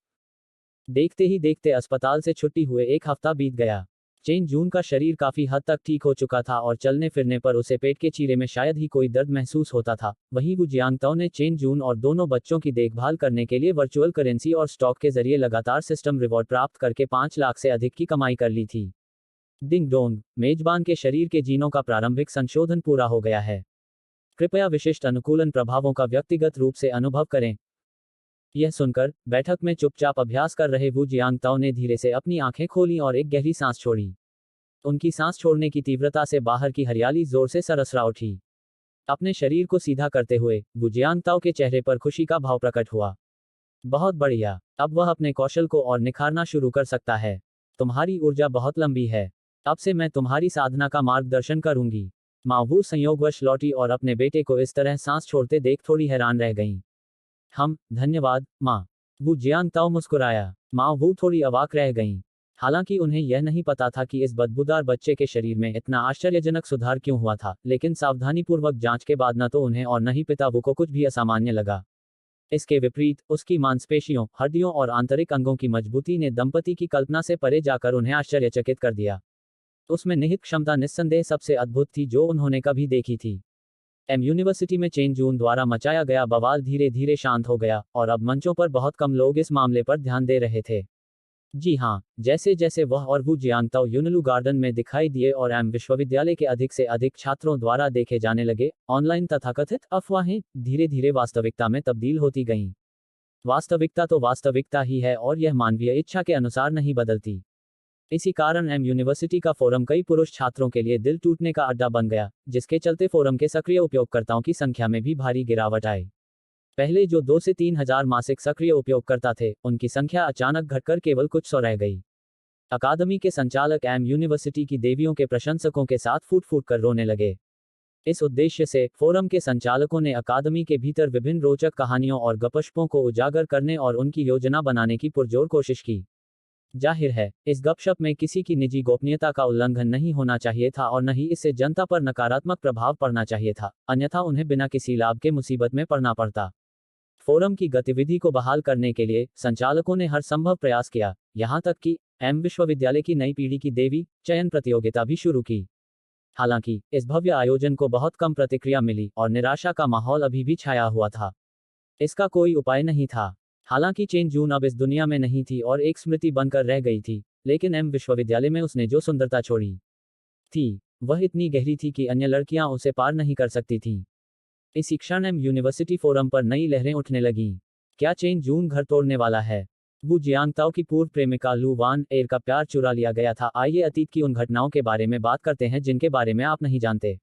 देखते ही देखते अस्पताल से छुट्टी हुए 1 हफ्ता बीत गया। चेन जून का शरीर काफी हद तक ठीक हो चुका था और चलने फिरने पर उसे पेट के चीरे में शायद ही कोई दर्द महसूस होता था। वहीं वू जियांगताओ ने चेन जून और दोनों बच्चों की देखभाल करने के लिए वर्चुअल करेंसी और स्टॉक के जरिए लगातार सिस्टम रिवॉर्ड प्राप्त करके 5 लाख से अधिक की कमाई कर ली थी। डिंग डोंग, मेजबान के शरीर के जीनों का प्रारंभिक संशोधन पूरा हो गया है। कृपया विशिष्ट अनुकूलन प्रभावों का व्यक्तिगत रूप से अनुभव करें। यह सुनकर बैठक में चुपचाप अभ्यास कर रहे वू जियांगताओ ने धीरे से अपनी आंखें खोली और एक गहरी सांस छोड़ी। उनकी सांस छोड़ने की तीव्रता से बाहर की हरियाली जोर से सरसरा उठी। अपने शरीर को सीधा करते हुए वू जियांगताओ के चेहरे पर खुशी का भाव प्रकट हुआ। बहुत बढ़िया, अब वह अपने कौशल को और निखारना शुरू कर सकता है। तुम्हारी ऊर्जा बहुत लंबी है। अब से मैं तुम्हारी साधना का मार्गदर्शन करूंगी। माँ वू संयोगवश लौटी और अपने बेटे को इस तरह सांस छोड़ते देख थोड़ी हैरान रह गईं। धन्यवाद माँ। वू जियांगताओ मुस्कुराया। माँ वू थोड़ी अवाक रह गईं। हालांकि उन्हें यह नहीं पता था कि इस बदबूदार बच्चे के शरीर में इतना आश्चर्यजनक सुधार क्यों हुआ था, लेकिन सावधानीपूर्वक जांच के बाद न तो उन्हें और न ही पिता वू को कुछ भी असामान्य लगा। इसके विपरीत उसकी मांसपेशियों, हड्डियों और आंतरिक अंगों की मजबूती ने दंपति की कल्पना से परे जाकर उन्हें आश्चर्यचकित कर दिया। उसमें निहित क्षमता निस्संदेह सबसे अद्भुत थी जो उन्होंने कभी देखी थी। यूनिवर्सिटी में चेन जून द्वारा मचाया गया बवाल धीरे धीरे शांत हो गया और अब मंचों पर बहुत कम लोग इस मामले पर ध्यान दे रहे थे। जी हाँ, जैसे जैसे वह और वू जियांगताओ यूनिलू गार्डन में दिखाई दिए और विश्वविद्यालय के अधिक से अधिक छात्रों द्वारा देखे जाने लगे, ऑनलाइन तथाकथित अफवाहें धीरे धीरे वास्तविकता में तब्दील होती गईं। वास्तविकता तो वास्तविकता ही है और यह मानवीय इच्छा के अनुसार नहीं बदलती। इसी कारण यूनिवर्सिटी का फोरम कई पुरुष छात्रों के लिए दिल टूटने का अड्डा बन गया, जिसके चलते फोरम के सक्रिय उपयोगकर्ताओं की संख्या में भी भारी गिरावट आई। पहले जो 2 से 3 हजार मासिक सक्रिय उपयोगकर्ता थे, उनकी संख्या अचानक घटकर केवल कुछ सौ रह गई। अकादमी के संचालक यूनिवर्सिटी की देवियों के प्रशंसकों के साथ फूट फूट कर रोने लगे। इस उद्देश्य से फोरम के संचालकों ने अकादमी के भीतर विभिन्न रोचक कहानियों और गपशपों को उजागर करने और उनकी योजना बनाने की पुरजोर कोशिश की। जाहिर है, इस गपशप में किसी की निजी गोपनीयता का उल्लंघन नहीं होना चाहिए था और न ही इससे जनता पर नकारात्मक प्रभाव पड़ना चाहिए था, अन्यथा उन्हें बिना किसी लाभ के मुसीबत में पड़ना पड़ता। फोरम की गतिविधि को बहाल करने के लिए संचालकों ने हर संभव प्रयास किया, यहां तक कि विश्वविद्यालय की नई पीढ़ी की देवी चयन प्रतियोगिता भी शुरू की। हालांकि इस भव्य आयोजन को बहुत कम प्रतिक्रिया मिली और निराशा का माहौल अभी भी छाया हुआ था। इसका कोई उपाय नहीं था। हालांकि चेन जून अब इस दुनिया में नहीं थी और एक स्मृति बनकर रह गई थी, लेकिन विश्वविद्यालय में उसने जो सुंदरता छोड़ी थी, वह इतनी गहरी थी कि अन्य लड़कियां उसे पार नहीं कर सकती थीं। इसी क्षण यूनिवर्सिटी फोरम पर नई लहरें उठने लगीं। क्या चेन जून घर तोड़ने वाला है? वू जियांगताओ की पूर्व प्रेमिका लू वान एर का प्यार चुरा लिया गया था। आइए अतीत की उन घटनाओं के बारे में बात करते हैं जिनके बारे में आप नहीं जानते।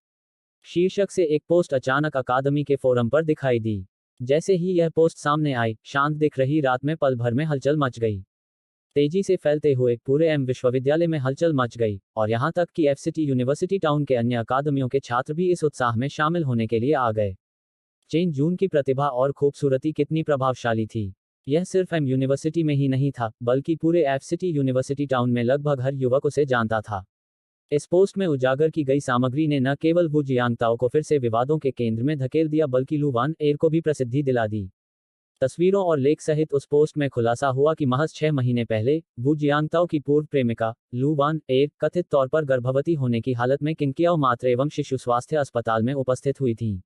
शीर्षक से एक पोस्ट अचानक अकादमी के फोरम पर दिखाई दी। जैसे ही यह पोस्ट सामने आई, शांत दिख रही रात में पल भर में हलचल मच गई। तेजी से फैलते हुए पूरे विश्वविद्यालय में हलचल मच गई और यहां तक कि एफसीटी यूनिवर्सिटी टाउन के अन्य अकादमियों के छात्र भी इस उत्साह में शामिल होने के लिए आ गए। चेन जून की प्रतिभा और खूबसूरती कितनी प्रभावशाली थी, यह सिर्फ यूनिवर्सिटी में ही नहीं था, बल्कि पूरे एफसीटी यूनिवर्सिटी टाउन में लगभग हर युवक उसे जानता था। इस पोस्ट में उजागर की गई सामग्री ने न केवल वू जियांगताओ को फिर से विवादों के केंद्र में धकेल दिया, बल्कि लू वान एर को भी प्रसिद्धि दिला दी। तस्वीरों और लेख सहित उस पोस्ट में खुलासा हुआ कि महज 6 महीने पहले वू जियांगताओ की पूर्व प्रेमिका लू वान एर कथित तौर पर गर्भवती होने की हालत में किंगकियाओ मातृ एवं शिशु स्वास्थ्य अस्पताल में उपस्थित हुई थी।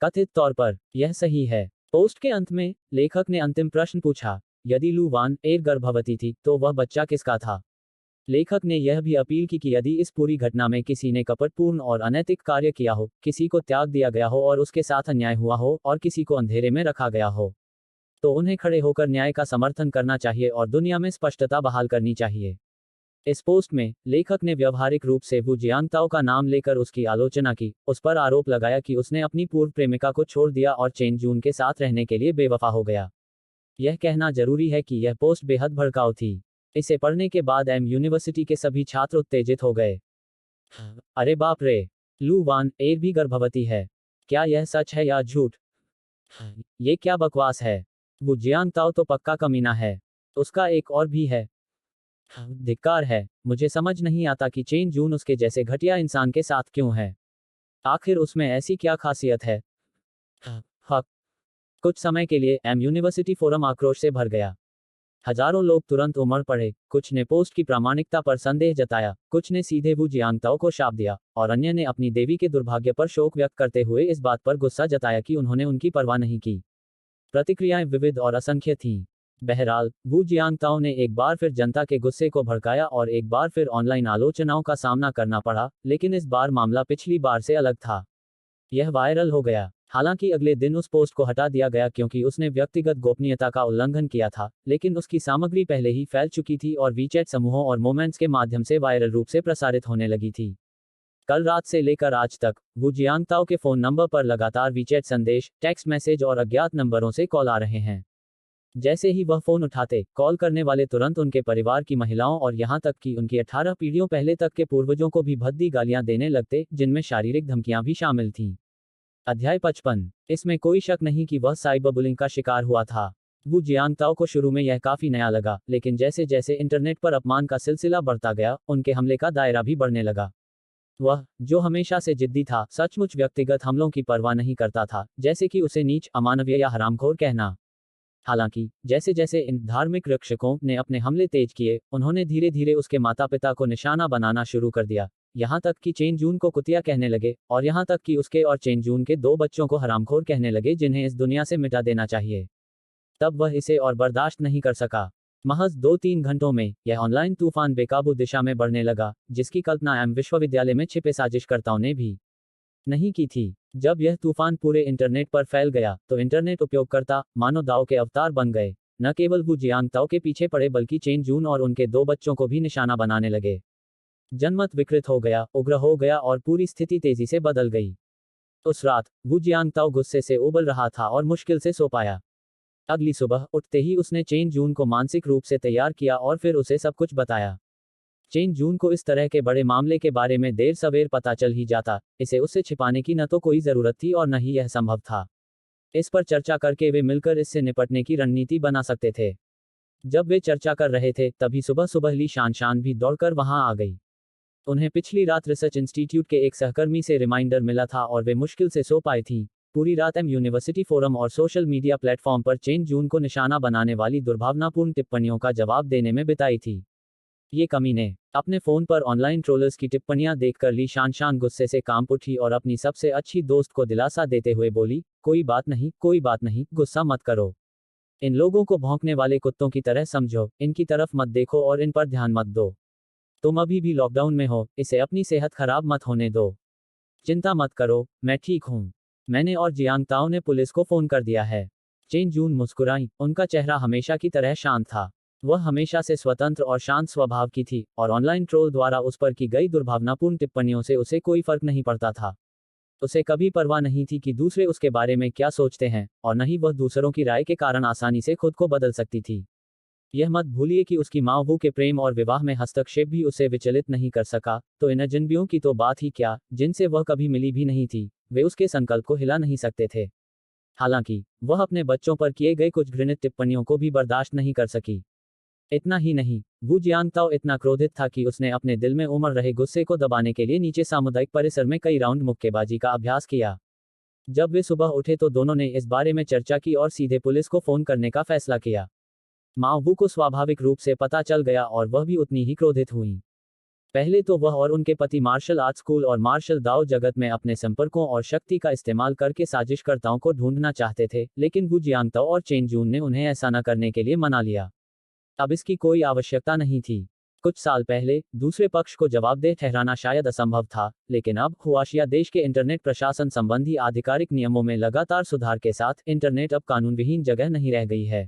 कथित तौर पर, यह सही है। पोस्ट के अंत में लेखक ने अंतिम प्रश्न पूछा, यदि लू वान एर गर्भवती थी तो वह बच्चा किसका था? लेखक ने यह भी अपील की कि यदि इस पूरी घटना में किसी ने कपटपूर्ण और अनैतिक कार्य किया हो, किसी को त्याग दिया गया हो और उसके साथ अन्याय हुआ हो और किसी को अंधेरे में रखा गया हो, तो उन्हें खड़े होकर न्याय का समर्थन करना चाहिए और दुनिया में स्पष्टता बहाल करनी चाहिए। इस पोस्ट में लेखक ने व्यवहारिक रूप से वू जियांगताओ का नाम लेकर उसकी आलोचना की, उस पर आरोप लगाया कि उसने अपनी पूर्व प्रेमिका को छोड़ दिया और चेन जून के साथ रहने के लिए बेवफा हो गया। यह कहना जरूरी है कि यह पोस्ट बेहद भड़काऊ थी। इसे पढ़ने के बाद यूनिवर्सिटी के सभी छात्र उत्तेजित हो गए। अरे बाप रे, लू वान एर भी गर्भवती है। क्या यह सच है या झूठ? ये क्या बकवास है? वू जियांगताओ तो पक्का कमीना है। उसका एक और भी है। धिक्कार है। मुझे समझ नहीं आता कि चेन जून उसके जैसे घटिया इंसान के साथ क्यों है। आखिर उसमें ऐसी क्या खासियत है? हक। कुछ समय के लिए यूनिवर्सिटी फोरम आक्रोश से भर गया। हजारों लोग तुरंत उमड़ पड़े। कुछ ने पोस्ट की प्रामाणिकता पर संदेह जताया, कुछ ने सीधे वू जियांगताओ को शाप दिया और अन्य ने अपनी देवी के दुर्भाग्य पर शोक व्यक्त करते हुए इस बात पर गुस्सा जताया कि उन्होंने उनकी परवाह नहीं की। प्रतिक्रियाएं विविध और असंख्य थीं। बहरहाल, वू जियांगताओ ने एक बार फिर जनता के गुस्से को भड़काया और एक बार फिर ऑनलाइन आलोचनाओं का सामना करना पड़ा, लेकिन इस बार मामला पिछली बार से अलग था। यह वायरल हो गया। हालांकि अगले दिन उस पोस्ट को हटा दिया गया क्योंकि उसने व्यक्तिगत गोपनीयता का उल्लंघन किया था, लेकिन उसकी सामग्री पहले ही फैल चुकी थी और वीचैट समूहों और मोमेंट्स के माध्यम से वायरल रूप से प्रसारित होने लगी थी। कल रात से लेकर आज तक वू जियांगताओ के फोन नंबर पर लगातार वीचैट संदेश, टेक्स्ट मैसेज और अज्ञात नंबरों से कॉल आ रहे हैं। जैसे ही वह फोन उठाते, कॉल करने वाले तुरंत उनके परिवार की महिलाओं और यहां तक कि उनकी 18 पीढ़ियों पहले तक के पूर्वजों को भी भद्दी गालियां देने लगते, जिनमें शारीरिक धमकियां भी शामिल थीं। अध्याय 55। इसमें कोई शक नहीं कि वह साइबर बुलिंग का शिकार हुआ था। वू जियांगताओ को शुरू में यह काफी नया लगा, लेकिन जैसे जैसे इंटरनेट पर अपमान का सिलसिला बढ़ता गया, उनके हमले का दायरा भी बढ़ने लगा। वह, जो हमेशा से जिद्दी था, सचमुच व्यक्तिगत हमलों की परवाह नहीं करता था, जैसे कि उसे नीच, अमानवीय या हरामखोर कहना। हालांकि जैसे जैसे इन धार्मिक रक्षकों ने अपने हमले तेज किए, उन्होंने धीरे धीरे उसके माता पिता को निशाना बनाना शुरू कर दिया। यहाँ तक कि चेन जून को कुतिया कहने लगे, और यहाँ तक कि उसके और चेन जून के 2 बच्चों को हरामखोर कहने लगे जिन्हें इस दुनिया से मिटा देना चाहिए। तब वह इसे और बर्दाश्त नहीं कर सका। महज 2-3 घंटों में यह ऑनलाइन तूफान बेकाबू दिशा में बढ़ने लगा, जिसकी कल्पना एम विश्वविद्यालय में छिपे साजिशकर्ताओं ने भी नहीं की थी। जब यह तूफान पूरे इंटरनेट पर फैल गया, तो इंटरनेट उपयोगकर्ता मानो दाव के अवतार बन गए। न केवल वू जियांगताओ के पीछे पड़े बल्कि चेन जून और उनके 2 बच्चों को भी निशाना बनाने लगे। जनमत विकृत हो गया, उग्र हो गया और पूरी स्थिति तेजी से बदल गई। उस रात वू जियांगताओ गुस्से से उबल रहा था और मुश्किल से सो पाया। अगली सुबह उठते ही उसने चेन जून को मानसिक रूप से तैयार किया और फिर उसे सब कुछ बताया। चेन जून को इस तरह के बड़े मामले के बारे में देर सवेर पता चल ही जाता, इसे उससे छिपाने की न तो कोई जरूरत थी और न ही यह संभव था। इस पर चर्चा करके वे मिलकर इससे निपटने की रणनीति बना सकते थे। जब वे चर्चा कर रहे थे, तभी सुबह सुबह ली शान भी दौड़कर वहां आ गई। उन्हें पिछली रात रिसर्च इंस्टीट्यूट के एक सहकर्मी से रिमाइंडर मिला था और वे मुश्किल से सो पाई थीं। पूरी रात एम यूनिवर्सिटी फोरम और सोशल मीडिया प्लेटफॉर्म पर चेन जून को निशाना बनाने वाली दुर्भावनापूर्ण टिप्पणियों का जवाब देने में बिताई थी। ये कमीने अपने फोन पर ऑनलाइन ट्रोलर्स की टिप्पणियां देखकर ली शान गुस्से से कांप उठी और अपनी सबसे अच्छी दोस्त को दिलासा देते हुए बोली, कोई बात नहीं, गुस्सा मत करो। इन लोगों को भौंकने वाले कुत्तों की तरह समझो, इनकी तरफ मत देखो और इन पर ध्यान मत दो। तुम अभी भी लॉकडाउन में हो, इसे अपनी सेहत खराब मत होने दो। चिंता मत करो, मैं ठीक हूँ। मैंने और जियांगताओ ने पुलिस को फोन कर दिया है। चेन जून मुस्कुराई, उनका चेहरा हमेशा की तरह शांत था। वह हमेशा से स्वतंत्र और शांत स्वभाव की थी, और ऑनलाइन ट्रोल द्वारा उस पर की गई दुर्भावनापूर्ण टिप्पणियों से उसे कोई फर्क नहीं पड़ता था। उसे कभी परवाह नहीं थी कि दूसरे उसके बारे में क्या सोचते हैं, और न ही वह दूसरों की राय के कारण आसानी से खुद को बदल सकती थी। यह मत भूलिए कि उसकी माँ वू के प्रेम और विवाह में हस्तक्षेप भी उसे विचलित नहीं कर सका, तो इन अजनबियों की तो बात ही क्या, जिनसे वह कभी मिली भी नहीं थी, वे उसके संकल्प को हिला नहीं सकते थे। हालांकि वह अपने बच्चों पर किए गए कुछ घृणित टिप्पणियों को भी बर्दाश्त नहीं कर सकी। इतना ही नहीं, वू जियांगताओ इतना क्रोधित था कि उसने अपने दिल में उमड़ रहे गुस्से को दबाने के लिए नीचे सामुदायिक परिसर में कई राउंड मुक्केबाजी का अभ्यास किया। जब वे सुबह उठे तो दोनों ने इस बारे में चर्चा की और सीधे पुलिस को फोन करने का फैसला किया। माँ वू को स्वाभाविक रूप से पता चल गया और वह भी उतनी ही क्रोधित हुई। पहले तो वह और उनके पति मार्शल आर्ट स्कूल और मार्शल दाओ जगत में अपने संपर्कों और शक्ति का इस्तेमाल करके साजिशकर्ताओं को ढूंढना चाहते थे, लेकिन वू जियांगताओ और चेन जून ने उन्हें ऐसा न करने के लिए मना लिया। अब इसकी कोई आवश्यकता नहीं थी। कुछ साल पहले दूसरे पक्ष को जवाबदेह ठहराना शायद असंभव था, लेकिन अब हुआशिया देश के इंटरनेट प्रशासन संबंधी आधिकारिक नियमों में लगातार सुधार के साथ इंटरनेट अब कानूनविहीन जगह नहीं रह गई है।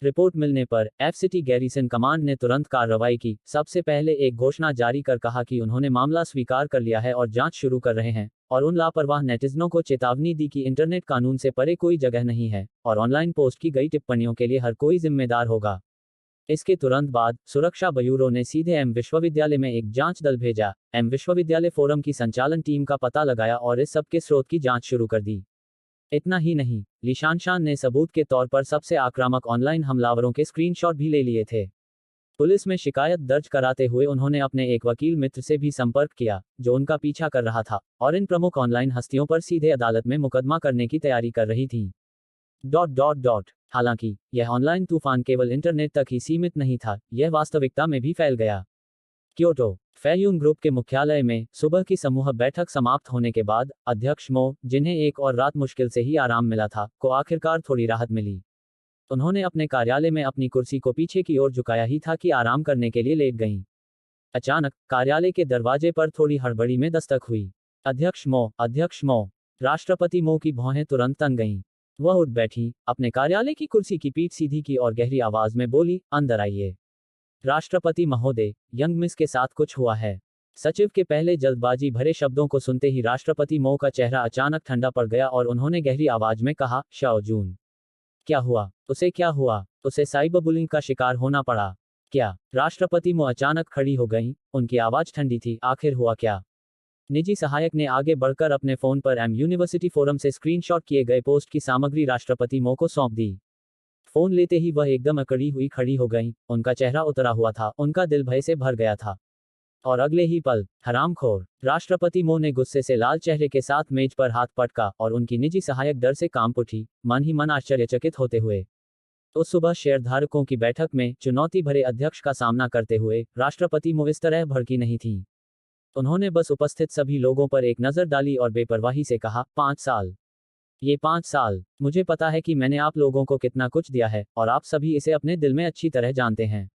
रिपोर्ट मिलने पर एफसीटी गैरिसन कमांड ने तुरंत कार्रवाई की। सबसे पहले एक घोषणा जारी कर कहा कि उन्होंने मामला स्वीकार कर लिया है और जांच शुरू कर रहे हैं, और उन लापरवाह नेटिजनों को चेतावनी दी कि इंटरनेट कानून से परे कोई जगह नहीं है, और ऑनलाइन पोस्ट की गई टिप्पणियों के लिए हर कोई जिम्मेदार होगा। इसके तुरंत बाद सुरक्षा ब्यूरो ने सीधे एम विश्वविद्यालय में एक जांच दल भेजा। एम विश्वविद्यालय फोरम की संचालन टीम का पता लगाया और इस सब के स्रोत की जांच शुरू कर दी। इतना ही नहीं, ली शान ने सबूत के तौर पर सबसे आक्रामक ऑनलाइन हमलावरों के स्क्रीनशॉट भी ले लिए थे। पुलिस में शिकायत दर्ज कराते हुए उन्होंने अपने एक वकील मित्र से भी संपर्क किया, जो उनका पीछा कर रहा था, और इन प्रमुख ऑनलाइन हस्तियों पर सीधे अदालत में मुकदमा करने की तैयारी कर रही थी। हालांकि यह ऑनलाइन तूफान केवल इंटरनेट तक ही सीमित नहीं था, यह वास्तविकता में भी फैल गया। क्योटो फैयून ग्रुप के मुख्यालय में सुबह की समूह बैठक समाप्त होने के बाद अध्यक्ष मो, जिन्हें एक और रात मुश्किल से ही आराम मिला था, को आखिरकार थोड़ी राहत मिली। उन्होंने अपने कार्यालय में अपनी कुर्सी को पीछे की ओर झुकाया ही था कि आराम करने के लिए लेट गईं। अचानक कार्यालय के दरवाजे पर थोड़ी हड़बड़ी में दस्तक हुई। अध्यक्ष मो, राष्ट्रपति मो की भौहें तुरंत तन गईं। वह उठ बैठी, अपने कार्यालय की कुर्सी की पीठ सीधी की और गहरी आवाज में बोली, अंदर आइए। राष्ट्रपति महोदय, यंग मिस के साथ कुछ हुआ है। सचिव के पहले जल्दबाजी भरे शब्दों को सुनते ही राष्ट्रपति मो का चेहरा अचानक ठंडा पड़ गया और उन्होंने गहरी आवाज में कहा, शाओ जून। क्या हुआ? उसे क्या हुआ? उसे साइबर बुलिंग का शिकार होना पड़ा क्या? राष्ट्रपति मो अचानक खड़ी हो गईं, उनकी आवाज ठंडी थी, आखिर हुआ क्या? निजी सहायक ने आगे बढ़कर अपने फोन पर एम यूनिवर्सिटी फोरम से स्क्रीनशॉट किए गए पोस्ट की सामग्री राष्ट्रपति मो को सौंप दी। फोन लेते ही वह एकदम अकड़ी हुई खड़ी हो गईं, उनका चेहरा उतरा हुआ था, उनका दिल भय से भर गया था। और अगले ही पल, हरामखोर, राष्ट्रपति मो ने गुस्से से लाल चेहरे के साथ मेज पर हाथ पटका और उनकी निजी सहायक डर से कांप उठी, मन ही मन आश्चर्यचकित होते हुए। उस सुबह शेयरधारकों की बैठक में चुनौती भरे अध्यक्ष का सामना करते हुए राष्ट्रपति मो इस तरह भड़की नहीं थी। उन्होंने बस उपस्थित सभी लोगों पर एक नजर डाली और बेपरवाही से कहा, 5 साल। ये 5 साल, मुझे पता है कि मैंने आप लोगों को कितना कुछ दिया है और आप सभी इसे अपने दिल में अच्छी तरह जानते हैं।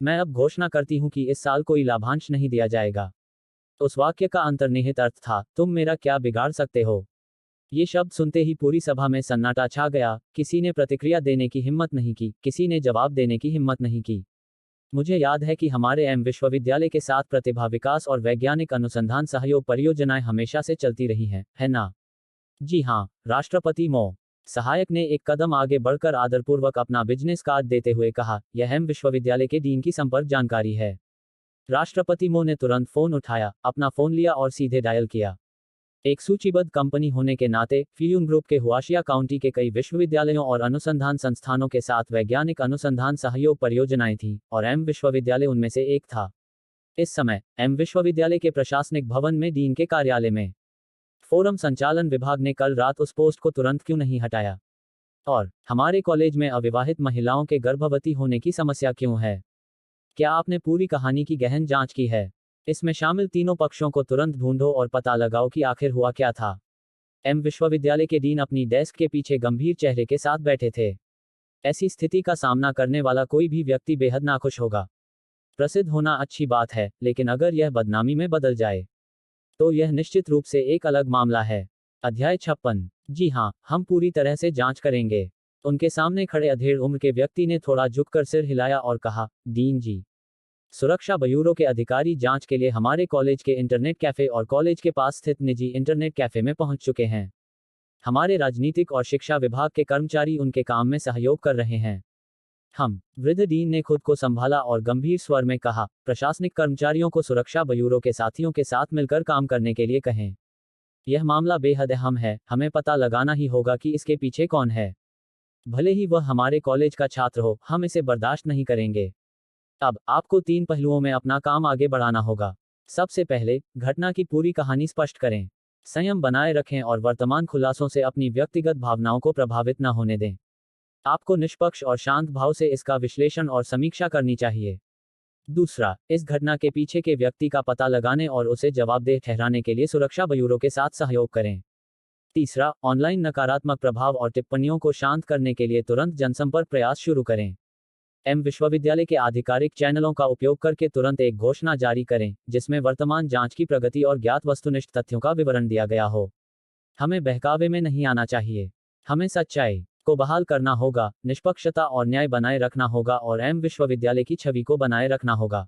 मैं अब घोषणा करती हूं कि इस साल कोई लाभांश नहीं दिया जाएगा। उस वाक्य का अंतर्निहित अर्थ था, तुम मेरा क्या बिगाड़ सकते हो? ये शब्द सुनते ही पूरी सभा में सन्नाटा छा गया, किसी ने प्रतिक्रिया देने की हिम्मत नहीं की, किसी ने जवाब देने की हिम्मत नहीं की। मुझे याद है कि हमारे एम विश्वविद्यालय के साथ प्रतिभा विकास और वैज्ञानिक अनुसंधान सहयोग परियोजनाएं हमेशा से चलती रही हैं, है ना? जी हाँ, राष्ट्रपति मो। सहायक ने एक कदम आगे बढ़कर आदरपूर्वक अपना बिजनेस कार्ड देते हुए कहा, यह एम विश्वविद्यालय के डीन की संपर्क जानकारी है। राष्ट्रपति मो ने तुरंत फोन उठाया, अपना फोन लिया और सीधे डायल किया। एक सूचीबद्ध कंपनी होने के नाते फ्यून ग्रुप के हुआशिया काउंटी के कई विश्वविद्यालयों और अनुसंधान संस्थानों के साथ वैज्ञानिक अनुसंधान सहयोग परियोजनाएं थीं और एम विश्वविद्यालय उनमें से एक था। इस समय एम विश्वविद्यालय के प्रशासनिक भवन में डीन के कार्यालय में फोरम संचालन विभाग ने कल रात उस पोस्ट को तुरंत क्यों नहीं हटाया? और हमारे कॉलेज में अविवाहित महिलाओं के गर्भवती होने की समस्या क्यों है? क्या आपने पूरी कहानी की गहन जांच की है? इसमें शामिल तीनों पक्षों को तुरंत ढूंढो और पता लगाओ कि आखिर हुआ क्या था। एम विश्वविद्यालय के डीन अपनी डेस्क के पीछे गंभीर चेहरे के साथ बैठे थे। ऐसी स्थिति का सामना करने वाला कोई भी व्यक्ति बेहद नाखुश होगा। प्रसिद्ध होना अच्छी बात है, लेकिन अगर यह बदनामी में बदल जाए तो यह निश्चित रूप से एक अलग मामला है। अध्याय 56। जी हाँ, हम पूरी तरह से जांच करेंगे। उनके सामने खड़े अधेड़ उम्र के व्यक्ति ने थोड़ा झुककर सिर हिलाया और कहा, डीन जी, सुरक्षा ब्यूरो के अधिकारी जांच के लिए हमारे कॉलेज के इंटरनेट कैफे और कॉलेज के पास स्थित निजी इंटरनेट कैफे में पहुंच चुके हैं। हमारे राजनीतिक और शिक्षा विभाग के कर्मचारी उनके काम में सहयोग कर रहे हैं। वृद्ध डीन ने खुद को संभाला और गंभीर स्वर में कहा, प्रशासनिक कर्मचारियों को सुरक्षा ब्यूरो के साथियों के साथ मिलकर काम करने के लिए कहें। यह मामला बेहद अहम है, हमें पता लगाना ही होगा कि इसके पीछे कौन है। भले ही वह हमारे कॉलेज का छात्र हो, हम इसे बर्दाश्त नहीं करेंगे। अब आपको 3 पहलुओं में अपना काम आगे बढ़ाना होगा। सबसे पहले, घटना की पूरी कहानी स्पष्ट करें। संयम बनाए रखें और वर्तमान खुलासों से अपनी व्यक्तिगत भावनाओं को प्रभावित न होने दें। आपको निष्पक्ष और शांत भाव से इसका विश्लेषण और समीक्षा करनी चाहिए। दूसरा, इस घटना के पीछे के व्यक्ति का पता लगाने और उसे जवाबदेह ठहराने के लिए सुरक्षा ब्यूरो के साथ सहयोग करें। तीसरा, ऑनलाइन नकारात्मक प्रभाव और टिप्पणियों को शांत करने के लिए तुरंत जनसंपर्क प्रयास शुरू करें। एम विश्वविद्यालय के आधिकारिक चैनलों का उपयोग करके तुरंत एक घोषणा जारी करें, जिसमें वर्तमान जांच की प्रगति और ज्ञात वस्तुनिष्ठ तथ्यों का विवरण दिया गया हो। हमें बहकावे में नहीं आना चाहिए। हमें सच्चाई को बहाल करना होगा, निष्पक्षता और न्याय बनाए रखना होगा और एम विश्वविद्यालय की छवि को बनाए रखना होगा।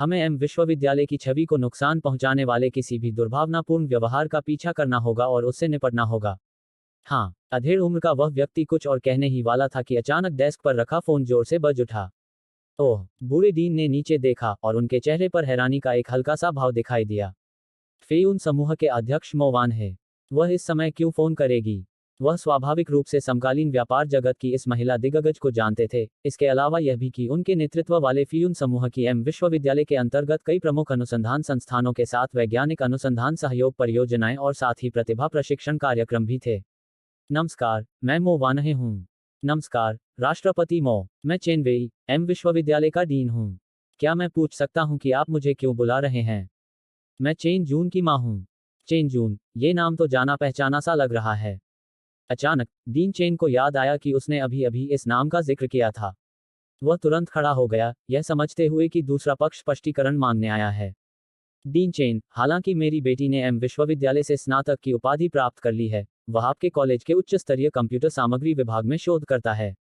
हमें एम विश्वविद्यालय की छवि को नुकसान पहुंचाने वाले किसी भी दुर्भावनापूर्ण व्यवहार का पीछा करना होगा और उससे निपटना होगा। हाँ, अधेड़ उम्र का वह व्यक्ति कुछ और कहने ही वाला था कि अचानक डेस्क पर रखा फोन जोर से बज उठा। ओह! बूढ़े डीन ने नीचे देखा और उनके चेहरे पर हैरानी का एक हल्का सा भाव दिखाई दिया। फेयून समूह के अध्यक्ष मो वान है। वह इस समय क्यों फोन करेगी? वह स्वाभाविक रूप से समकालीन व्यापार जगत की इस महिला दिग्गज को जानते थे। इसके अलावा यह भी कि उनके नेतृत्व वाले फ्यून समूह की एम विश्वविद्यालय के अंतर्गत कई प्रमुख अनुसंधान संस्थानों के साथ वैज्ञानिक अनुसंधान सहयोग परियोजनाएं और साथ ही प्रतिभा प्रशिक्षण कार्यक्रम भी थे। नमस्कार, मैं मो वानहे हूँ। नमस्कार, राष्ट्रपति मो। मैं चेन वेई, एम विश्वविद्यालय का डीन हूँ। क्या मैं पूछ सकता हूँ कि आप मुझे क्यों बुला रहे हैं? मैं चेन जून की माँ हूँ। चेन जून, ये नाम तो जाना पहचाना सा लग रहा है। अचानक डीन चेन को याद आया कि उसने अभी अभी इस नाम का जिक्र किया था। वह तुरंत खड़ा हो गया, यह समझते हुए कि दूसरा पक्ष स्पष्टीकरण मांगने आया है। डीन चेन, हालांकि मेरी बेटी ने एम विश्वविद्यालय से स्नातक की उपाधि प्राप्त कर ली है, वह आपके कॉलेज के उच्च स्तरीय कंप्यूटर सामग्री विभाग में शोध करता है।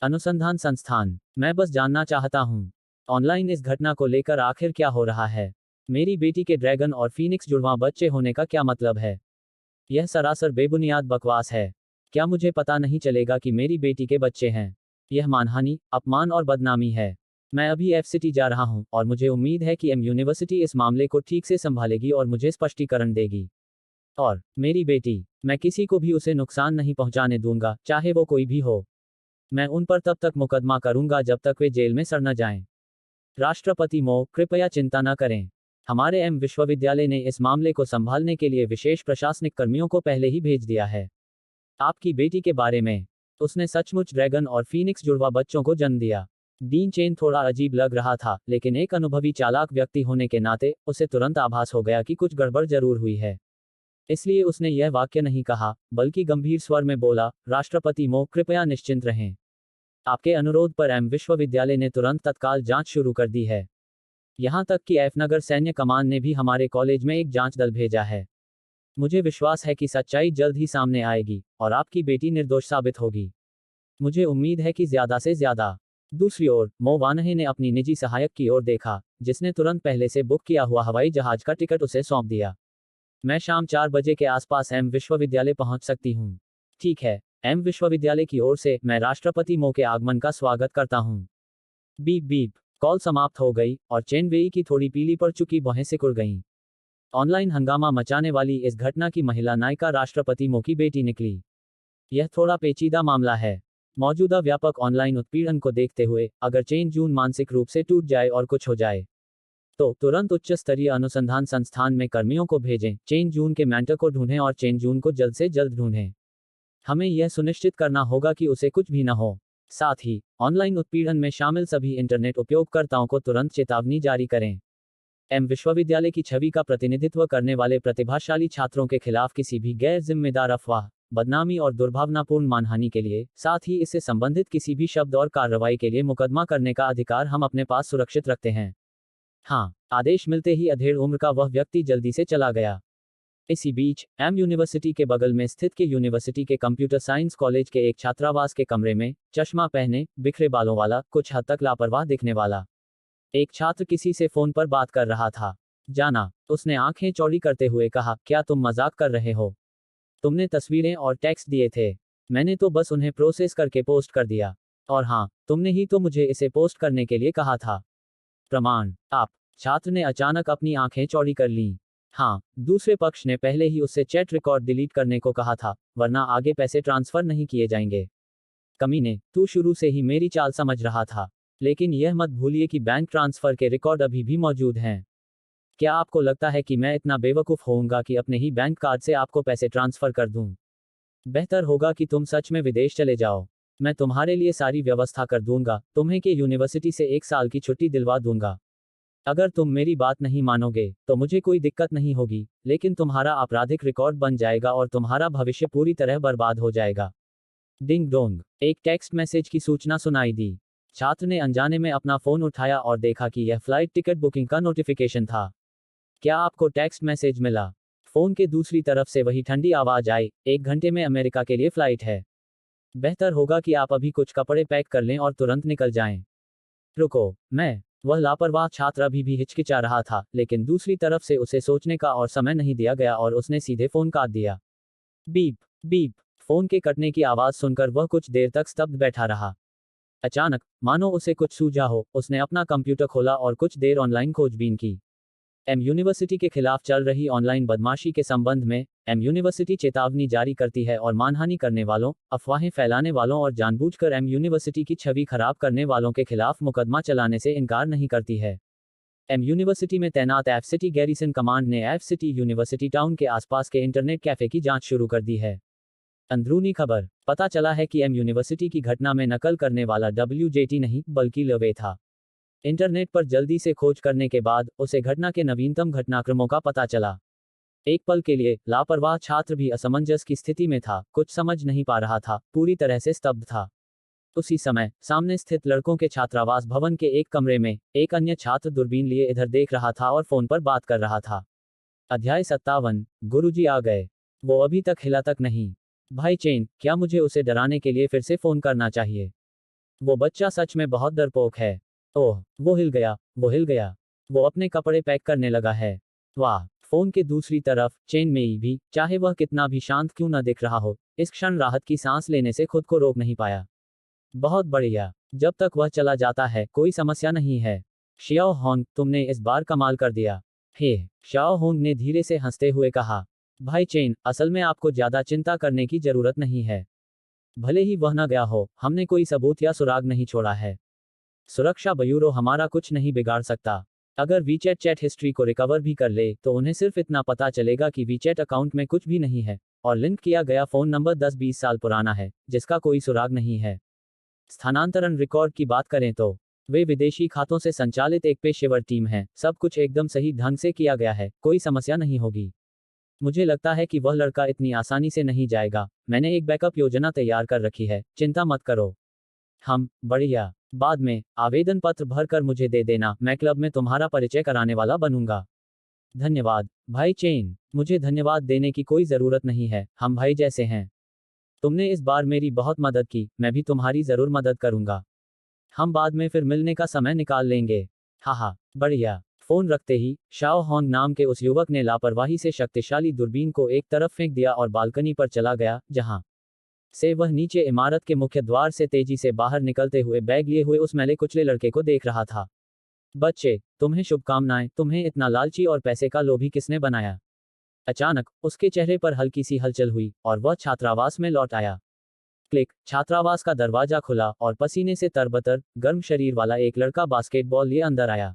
अनुसंधान संस्थान। मैं बस जानना चाहता हूँ, ऑनलाइन इस घटना को लेकर आखिर क्या हो रहा है। मेरी बेटी के ड्रैगन और फीनिक्स जुड़वां बच्चे होने का क्या मतलब है? यह सरासर बेबुनियाद बकवास है। क्या मुझे पता नहीं चलेगा कि मेरी बेटी के बच्चे हैं? यह मानहानि, अपमान और बदनामी है। मैं अभी एफसीटी जा रहा हूं और मुझे उम्मीद है कि एम यूनिवर्सिटी इस मामले को ठीक से संभालेगी और मुझे स्पष्टीकरण देगी। और मेरी बेटी, मैं किसी को भी उसे नुकसान नहीं पहुंचाने दूंगा, चाहे वो कोई भी हो। मैं उन पर तब तक मुकदमा करूंगा जब तक वे जेल में सड़ न जाएं। राष्ट्रपति मो, कृपया चिंता न करें। हमारे एम विश्वविद्यालय ने इस मामले को संभालने के लिए विशेष प्रशासनिक कर्मियों को पहले ही भेज दिया है। आपकी बेटी के बारे में, उसने सचमुच ड्रैगन और फीनिक्स जुड़वा बच्चों को जन्म दिया। डीन चेन थोड़ा अजीब लग रहा था, लेकिन एक अनुभवी चालाक व्यक्ति होने के नाते उसे तुरंत आभास हो गया कि कुछ गड़बड़ जरूर हुई है। इसलिए उसने यह वाक्य नहीं कहा, बल्कि गंभीर स्वर में बोला, राष्ट्रपति मो, कृपया निश्चिंत रहें। आपके अनुरोध पर एम विश्वविद्यालय ने तुरंत तत्काल जांच शुरू कर दी है। यहां तक कि एफ नगर सैन्य कमान ने भी हमारे कॉलेज में एक जांच दल भेजा है। मुझे विश्वास है कि सच्चाई जल्द ही सामने आएगी और आपकी बेटी निर्दोष साबित होगी। मुझे उम्मीद है कि ज्यादा से ज्यादा। दूसरी ओर, मो वानहे ने अपनी निजी सहायक की ओर देखा, जिसने तुरंत पहले से बुक किया हुआ हवाई जहाज का टिकट उसे सौंप दिया। मैं शाम 4 बजे के आसपास एम विश्वविद्यालय पहुंच सकती हूँ। ठीक है, एम विश्वविद्यालय की ओर से मैं राष्ट्रपति मो के आगमन का स्वागत करता हूँ। Beep beep. कॉल समाप्त हो गई और चेन वेई की थोड़ी पीली पड़ चुकी भौहें सिकुड़ गईं। ऑनलाइन हंगामा मचाने वाली इस घटना की महिला नायिका राष्ट्रपति मो की बेटी निकली। यह थोड़ा पेचीदा मामला है। मौजूदा व्यापक ऑनलाइन उत्पीड़न को देखते हुए, अगर चेन जून मानसिक रूप से टूट जाए और कुछ हो जाए, तो तुरंत उच्च स्तरीय अनुसंधान संस्थान में कर्मियों को भेजें, चेन जून के मेंटर को ढूंढें और चेन जून को जल्द से जल्द ढूंढें। हमें यह सुनिश्चित करना होगा कि उसे कुछ भी न हो। साथ ही, ऑनलाइन उत्पीड़न में शामिल सभी इंटरनेट उपयोगकर्ताओं को तुरंत चेतावनी जारी करें। एम विश्वविद्यालय की छवि का प्रतिनिधित्व करने वाले प्रतिभाशाली छात्रों के खिलाफ किसी भी गैर जिम्मेदार अफवाह, बदनामी और दुर्भावनापूर्ण मानहानि के लिए, साथ ही इससे संबंधित किसी भी शब्द और कार्रवाई के लिए मुकदमा करने का अधिकार हम अपने पास सुरक्षित रखते हैं। हाँ, आदेश मिलते ही अधेड़ उम्र का वह व्यक्ति जल्दी से चला गया। इसी बीच, एम यूनिवर्सिटी के बगल में स्थित के यूनिवर्सिटी के कंप्यूटर साइंस कॉलेज के एक छात्रावास के कमरे में, चश्मा पहने, बिखरे बालों वाला, कुछ हद तक लापरवाह दिखने वाला एक छात्र किसी से फोन पर बात कर रहा था। जाना, उसने आंखें चौड़ी करते हुए कहा, क्या तुम मजाक कर रहे हो? तुमने तस्वीरें और टेक्स्ट दिए थे। मैंने तो बस उन्हें प्रोसेस करके पोस्ट कर दिया। और हाँ, तुमने ही तो मुझे इसे पोस्ट करने के लिए कहा था। प्रमाण, आप। छात्र ने अचानक अपनी आंखें चौड़ी कर लीं। हाँ, दूसरे पक्ष ने पहले ही उससे चैट रिकॉर्ड डिलीट करने को कहा था, वरना आगे पैसे ट्रांसफर नहीं किए जाएंगे। कमीने, तू शुरू से ही मेरी चाल समझ रहा था। लेकिन यह मत भूलिए कि बैंक ट्रांसफर के रिकॉर्ड अभी भी मौजूद हैं। क्या आपको लगता है कि मैं इतना बेवकूफ़ होऊंगा कि अपने ही बैंक कार्ड से आपको पैसे ट्रांसफर कर दूं? बेहतर होगा कि तुम सच में विदेश चले जाओ। मैं तुम्हारे लिए सारी व्यवस्था कर दूंगा, तुम्हें के यूनिवर्सिटी से 1 साल की छुट्टी दिलवा दूंगा। अगर तुम मेरी बात नहीं मानोगे, तो मुझे कोई दिक्कत नहीं होगी, लेकिन तुम्हारा आपराधिक रिकॉर्ड बन जाएगा और तुम्हारा भविष्य पूरी तरह बर्बाद हो जाएगा। डिंग डोंग, एक टेक्स्ट मैसेज की सूचना सुनाई दी। छात्र ने अनजाने में अपना फोन उठाया और देखा कि यह फ्लाइट टिकट बुकिंग का नोटिफिकेशन था। क्या आपको टेक्स्ट मैसेज मिला? फोन के दूसरी तरफ से वही ठंडी आवाज आई, 1 घंटे में अमेरिका के लिए फ्लाइट है। बेहतर होगा कि आप अभी कुछ कपड़े पैक कर लें और तुरंत निकल जाएं। रुको, मैं। वह लापरवाह छात्र अभी भी हिचकिचा रहा था, लेकिन दूसरी तरफ से उसे सोचने का और समय नहीं दिया गया और उसने सीधे फोन काट दिया। Beep beep. फोन के कटने की आवाज सुनकर वह कुछ देर तक स्तब्ध बैठा रहा। अचानक, मानो उसे कुछ सूझा हो, उसने अपना कंप्यूटर खोला और कुछ देर ऑनलाइन खोजबीन की। एम यूनिवर्सिटी के खिलाफ चल रही ऑनलाइन बदमाशी के संबंध में, एम यूनिवर्सिटी चेतावनी जारी करती है और मानहानि करने वालों, अफवाहें फैलाने वालों और जानबूझकर एम यूनिवर्सिटी की छवि खराब करने वालों के खिलाफ मुकदमा चलाने से इनकार नहीं करती है। एम यूनिवर्सिटी में तैनात एफ सिटी गैरिसन कमांड ने एफ सिटी यूनिवर्सिटी टाउन के आसपास के इंटरनेट कैफे की जांच शुरू कर दी है। अंदरूनी खबर, पता चला है कि एम यूनिवर्सिटी की घटना में नकल करने वाला WJT नहीं, बल्कि लवे था। इंटरनेट पर जल्दी से खोज करने के बाद उसे घटना के नवीनतम घटनाक्रमों का पता चला। एक पल के लिए, लापरवाह छात्र भी असमंजस की स्थिति में था, कुछ समझ नहीं पा रहा था, पूरी तरह से स्तब्ध था। उसी समय सामने स्थित लड़कों के छात्रावास भवन के एक कमरे में एक अन्य छात्र दूरबीन लिए इधर देख रहा था और फोन पर बात कर रहा था। अध्याय 57। गुरुजी आ गए। वो अभी तक हिला तक नहीं। भाई चेन, क्या मुझे उसे डराने के लिए फिर से फोन करना चाहिए? वो बच्चा सच में बहुत डरपोक है। ओह, वो हिल गया, वो हिल गया। वो अपने कपड़े पैक करने लगा है। वाह। फोन के दूसरी तरफ चेन मेई भी, चाहे वह कितना भी शांत क्यों न दिख रहा हो, इस क्षण राहत की सांस लेने से खुद को रोक नहीं पाया। बहुत बढ़िया। जब तक वह चला जाता है कोई समस्या नहीं है। शियाओ होंग, तुमने इस बार कमाल कर दिया। हे, शाओ होंग ने धीरे से हंसते हुए कहा। भाई चेन, असल में आपको ज्यादा चिंता करने की जरूरत नहीं है। भले ही वह न गया हो, हमने कोई सबूत या सुराग नहीं छोड़ा है। सुरक्षा ब्यूरो हमारा कुछ नहीं बिगाड़ सकता। अगर वीचैट चैट हिस्ट्री को रिकवर भी कर ले तो उन्हें सिर्फ इतना पता चलेगा कि वीचैट अकाउंट में कुछ भी नहीं है और लिंक किया गया फोन नंबर 10-20 साल पुराना है, जिसका कोई सुराग नहीं है। स्थानांतरण रिकॉर्ड की बात करें तो वे विदेशी खातों से संचालित एक पेशेवर टीम है। सब कुछ एकदम सही ढंग से किया गया है, कोई समस्या नहीं होगी। मुझे लगता है कि वह लड़का इतनी आसानी से नहीं जाएगा। मैंने एक बैकअप योजना तैयार कर रखी है, चिंता मत करो। हम बढ़िया। बाद में आवेदन पत्र भरकर मुझे दे देना, मैं क्लब में तुम्हारा परिचय कराने वाला बनूंगा। धन्यवाद भाई चेन, मुझे धन्यवाद देने की कोई जरूरत नहीं है, हम भाई जैसे हैं। तुमने इस बार मेरी बहुत मदद की, मैं भी तुम्हारी जरूर मदद करूंगा। हम बाद में फिर मिलने का समय निकाल लेंगे। हाँ, बढ़िया। फोन रखते ही शाओ होंग नाम के उस युवक ने लापरवाही से शक्तिशाली दूरबीन को एक तरफ फेंक दिया और बालकनी पर चला गया, जहां से वह नीचे इमारत के मुख्य द्वार से तेजी से बाहर निकलते हुए बैग लिए हुए उस मैले कुचले लड़के को देख रहा था। बच्चे, तुम्हें शुभकामनाएं। तुम्हें इतना लालची और पैसे का लोभी किसने बनाया? अचानक उसके चेहरे पर हल्की सी हलचल हुई और वह छात्रावास में लौट आया। क्लिक। छात्रावास का दरवाजा खुला और पसीने से तरबतर गर्म शरीर वाला एक लड़का बास्केटबॉल लिए अंदर आया।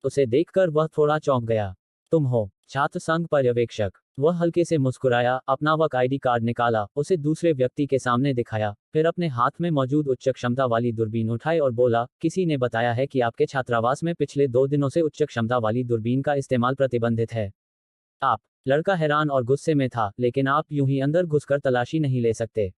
उसे देखकर वह थोड़ा चौंक गया। तुम हो? छात्र संघ पर्यवेक्षक। वह हल्के से मुस्कुराया, अपना वक आईडी कार्ड निकाला, उसे दूसरे व्यक्ति के सामने दिखाया, फिर अपने हाथ में मौजूद उच्च क्षमता वाली दूरबीन उठाई और बोला, किसी ने बताया है कि आपके छात्रावास में पिछले 2 दिनों से उच्च क्षमता वाली दूरबीन का इस्तेमाल प्रतिबंधित है। आप? लड़का हैरान और गुस्से में था, लेकिन आप यूं ही अंदर घुसकर तलाशी नहीं ले सकते।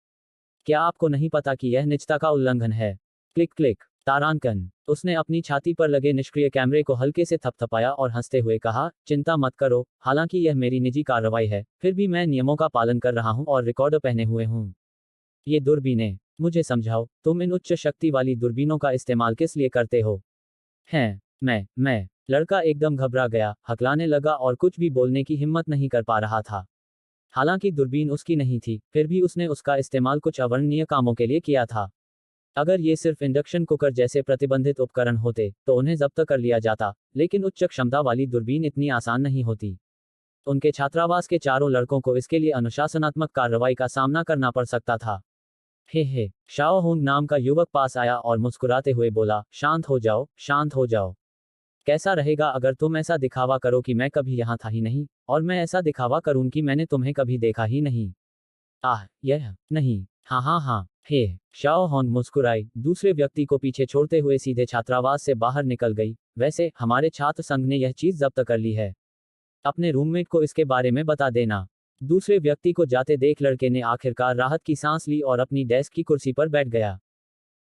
क्या आपको नहीं पता कि यह निजता का उल्लंघन है? Click click. तारांकन। उसने अपनी छाती पर लगे निष्क्रिय कैमरे को हल्के से थपथपाया और हंसते हुए कहा, चिंता मत करो, हालांकि यह मेरी निजी कार्रवाई है, फिर भी मैं नियमों का पालन कर रहा हूं और रिकॉर्डर पहने हुए हूं। ये दूरबीनें, मुझे समझाओ, तुम इन उच्च शक्ति वाली दूरबीनों का इस्तेमाल किस लिए करते हो? हैं, मैं। लड़का एकदम घबरा गया, हकलाने लगा और कुछ भी बोलने की हिम्मत नहीं कर पा रहा था। हालांकि दूरबीन उसकी नहीं थी, फिर भी उसने उसका इस्तेमाल कुछ अवर्णनीय कामों के लिए किया था। अगर ये सिर्फ इंडक्शन कुकर जैसे प्रतिबंधित उपकरण होते तो उन्हें जब्त कर लिया जाता, लेकिन उच्च क्षमता वाली दूरबीन इतनी आसान नहीं होती। उनके छात्रावास के चारों लड़कों को इसके लिए अनुशासनात्मक कार्रवाई का सामना करना पड़ सकता था। हे, शाओ होंग नाम का युवक पास आया और मुस्कुराते हुए बोला, शांत हो जाओ, शांत हो जाओ। कैसा रहेगा अगर तुम ऐसा दिखावा करो कि मैं कभी यहाँ था ही नहीं, और मैं ऐसा दिखावा करूं कि मैंने तुम्हें कभी देखा ही नहीं। यह नहीं। हाँ। हे, शाओ होंग मुस्कुराई, दूसरे व्यक्ति को पीछे छोड़ते हुए सीधे छात्रावास से बाहर निकल गई। वैसे हमारे छात्र संघ ने यह चीज जब्त कर ली है। अपने रूममेट को इसके बारे में बता देना। दूसरे व्यक्ति को जाते देख लड़के ने आखिरकार राहत की सांस ली और अपनी डेस्क की कुर्सी पर बैठ गया।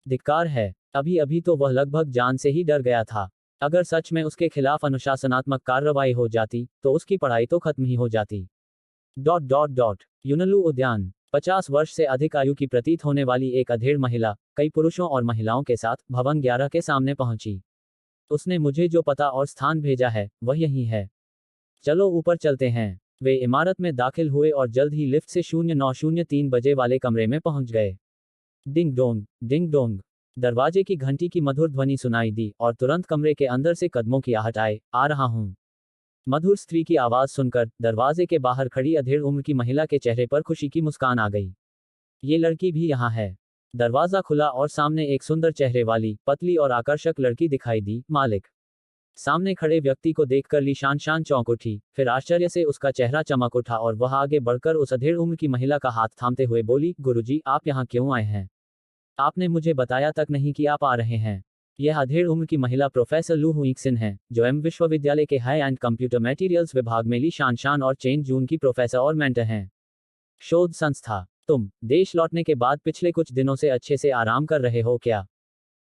धिक्कार है, अभी अभी तो वह लगभग जान से ही डर गया था। अगर सच में उसके खिलाफ अनुशासनात्मक कार्रवाई हो जाती तो उसकी पढ़ाई तो खत्म ही हो जाती। यूनलू उद्यान। 50 वर्ष से अधिक आयु की प्रतीत होने वाली एक अधेड़ महिला कई पुरुषों और महिलाओं के साथ भवन 11 के सामने पहुंची। उसने मुझे जो पता और स्थान भेजा है वह यही है। चलो ऊपर चलते हैं। वे इमारत में दाखिल हुए और जल्द ही लिफ्ट से 0903 बजे वाले कमरे में पहुंच गए। Ding dong, ding dong. दरवाजे की घंटी की मधुर ध्वनि सुनाई दी और तुरंत कमरे के अंदर से कदमों की आहट आए, आ रहा हूं। मधुर स्त्री की आवाज सुनकर दरवाजे के बाहर खड़ी अधेड़ उम्र की महिला के चेहरे पर खुशी की मुस्कान आ गई। ये लड़की भी यहाँ है। दरवाजा खुला और सामने एक सुंदर चेहरे वाली, पतली और आकर्षक लड़की दिखाई दी। मालिक। सामने खड़े व्यक्ति को देखकर ली शान चौंक उठी, फिर आश्चर्य से उसका चेहरा चमक उठा और वह आगे बढ़कर उस अधेड़ उम्र की महिला का हाथ थामते हुए बोली, गुरुजी, आप यहाँ क्यों आए हैं? आपने मुझे बताया तक नहीं कि आप आ रहे हैं। यह अधेड़ उम्र की महिला प्रोफेसर लू हुइक्सिन है, जो एम विश्वविद्यालय के हाई एंड कंप्यूटर मटेरियल्स विभाग में ली शान और चेन जून की प्रोफेसर और मेंटर हैं। शोध संस्था तुम देश लौटने के बाद पिछले कुछ दिनों से अच्छे से आराम कर रहे हो क्या?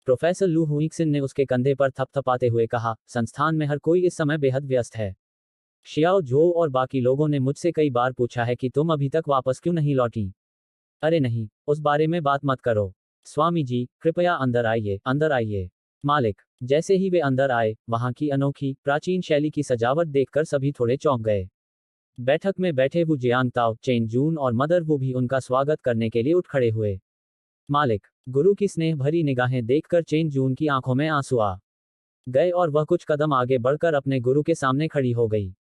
प्रोफेसर लू हुइक्सिन ने उसके कंधे पर थपथपाते हुए कहा, संस्थान में हर कोई इस समय बेहद व्यस्त है। शियाओ झो और बाकी लोगों ने मुझसे कई बार पूछा है कि तुम अभी तक वापस क्यों नहीं लौटी। अरे नहीं, उस बारे में बात मत करो। स्वामी जी, कृपया अंदर आइए, अंदर आइए। मालिक। जैसे ही वे अंदर आए, वहां की अनोखी, प्राचीन शैली की सजावट देखकर सभी थोड़े चौंक गए। बैठक में बैठे वू जियांग ताओ, चेन जून और मदर वू भी उनका स्वागत करने के लिए उठ खड़े हुए। मालिक। गुरु की स्नेह भरी निगाहें देखकर चेन जून की आंखों में आंसू आ गए और वह कुछ कदम आगे बढ़कर अपने गुरु के सामने खड़ी हो गई।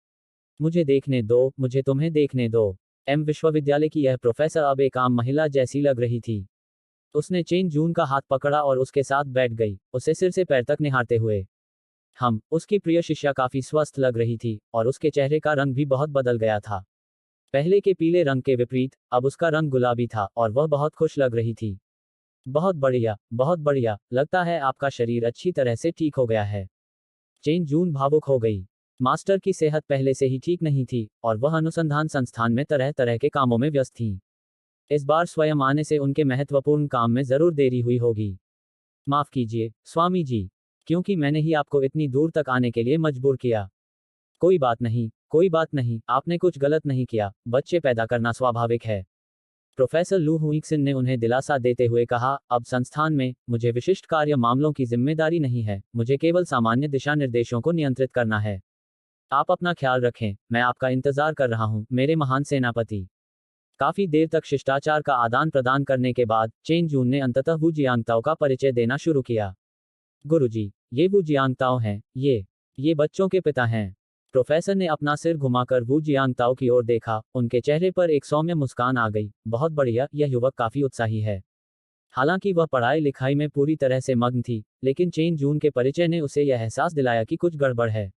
मुझे देखने दो, मुझे तुम्हें देखने दो। विश्वविद्यालय की यह प्रोफेसर अब एक आम महिला जैसी लग रही थी। उसने चेन जून का हाथ पकड़ा और उसके साथ बैठ गई, उसे सिर से पैर तक निहारते हुए। उसकी प्रिय शिष्या काफी स्वस्थ लग रही थी, और उसके चेहरे का रंग भी बहुत बदल गया था। पहले के पीले रंग के विपरीत, अब उसका रंग गुलाबी था, और वह बहुत खुश लग रही थी। बहुत बढ़िया, बहुत बढ़िया, लगता है आपका शरीर अच्छी तरह से ठीक हो गया है। चेन जून भावुक हो गई। मास्टर की सेहत पहले से ही ठीक नहीं थी, और वह अनुसंधान संस्थान में तरह तरह के कामों में व्यस्त थी। इस बार स्वयं आने से उनके महत्वपूर्ण काम में जरूर देरी हुई होगी। माफ कीजिए, स्वामी जी, क्योंकि मैंने ही आपको इतनी दूर तक आने के लिए मजबूर किया। कोई बात नहीं, कोई बात नहीं, आपने कुछ गलत नहीं किया, बच्चे पैदा करना स्वाभाविक है। प्रोफेसर लू हुइक्सिन ने उन्हें दिलासा देते हुए कहा, अब संस्थान में मुझे विशिष्ट कार्य मामलों की जिम्मेदारी नहीं है, मुझे केवल सामान्य दिशा निर्देशों को नियंत्रित करना है। आप अपना ख्याल रखें, मैं आपका इंतजार कर रहा हूं, मेरे महान सेनापति। काफी देर तक शिष्टाचार का आदान प्रदान करने के बाद चेन जून ने अंततः वू जियांगताओ का परिचय देना शुरू किया। गुरुजी, ये वू जियांगताओ हैं, ये बच्चों के पिता हैं। प्रोफेसर ने अपना सिर घुमाकर वू जियांगताओ की ओर देखा, उनके चेहरे पर एक सौम्य मुस्कान आ गई। बहुत बढ़िया, यह युवक काफी उत्साही है। हालांकि वह पढ़ाई लिखाई में पूरी तरह से मग्न थी, लेकिन चेन जून के परिचय ने उसे यह एहसास दिलाया कि कुछ गड़बड़ है।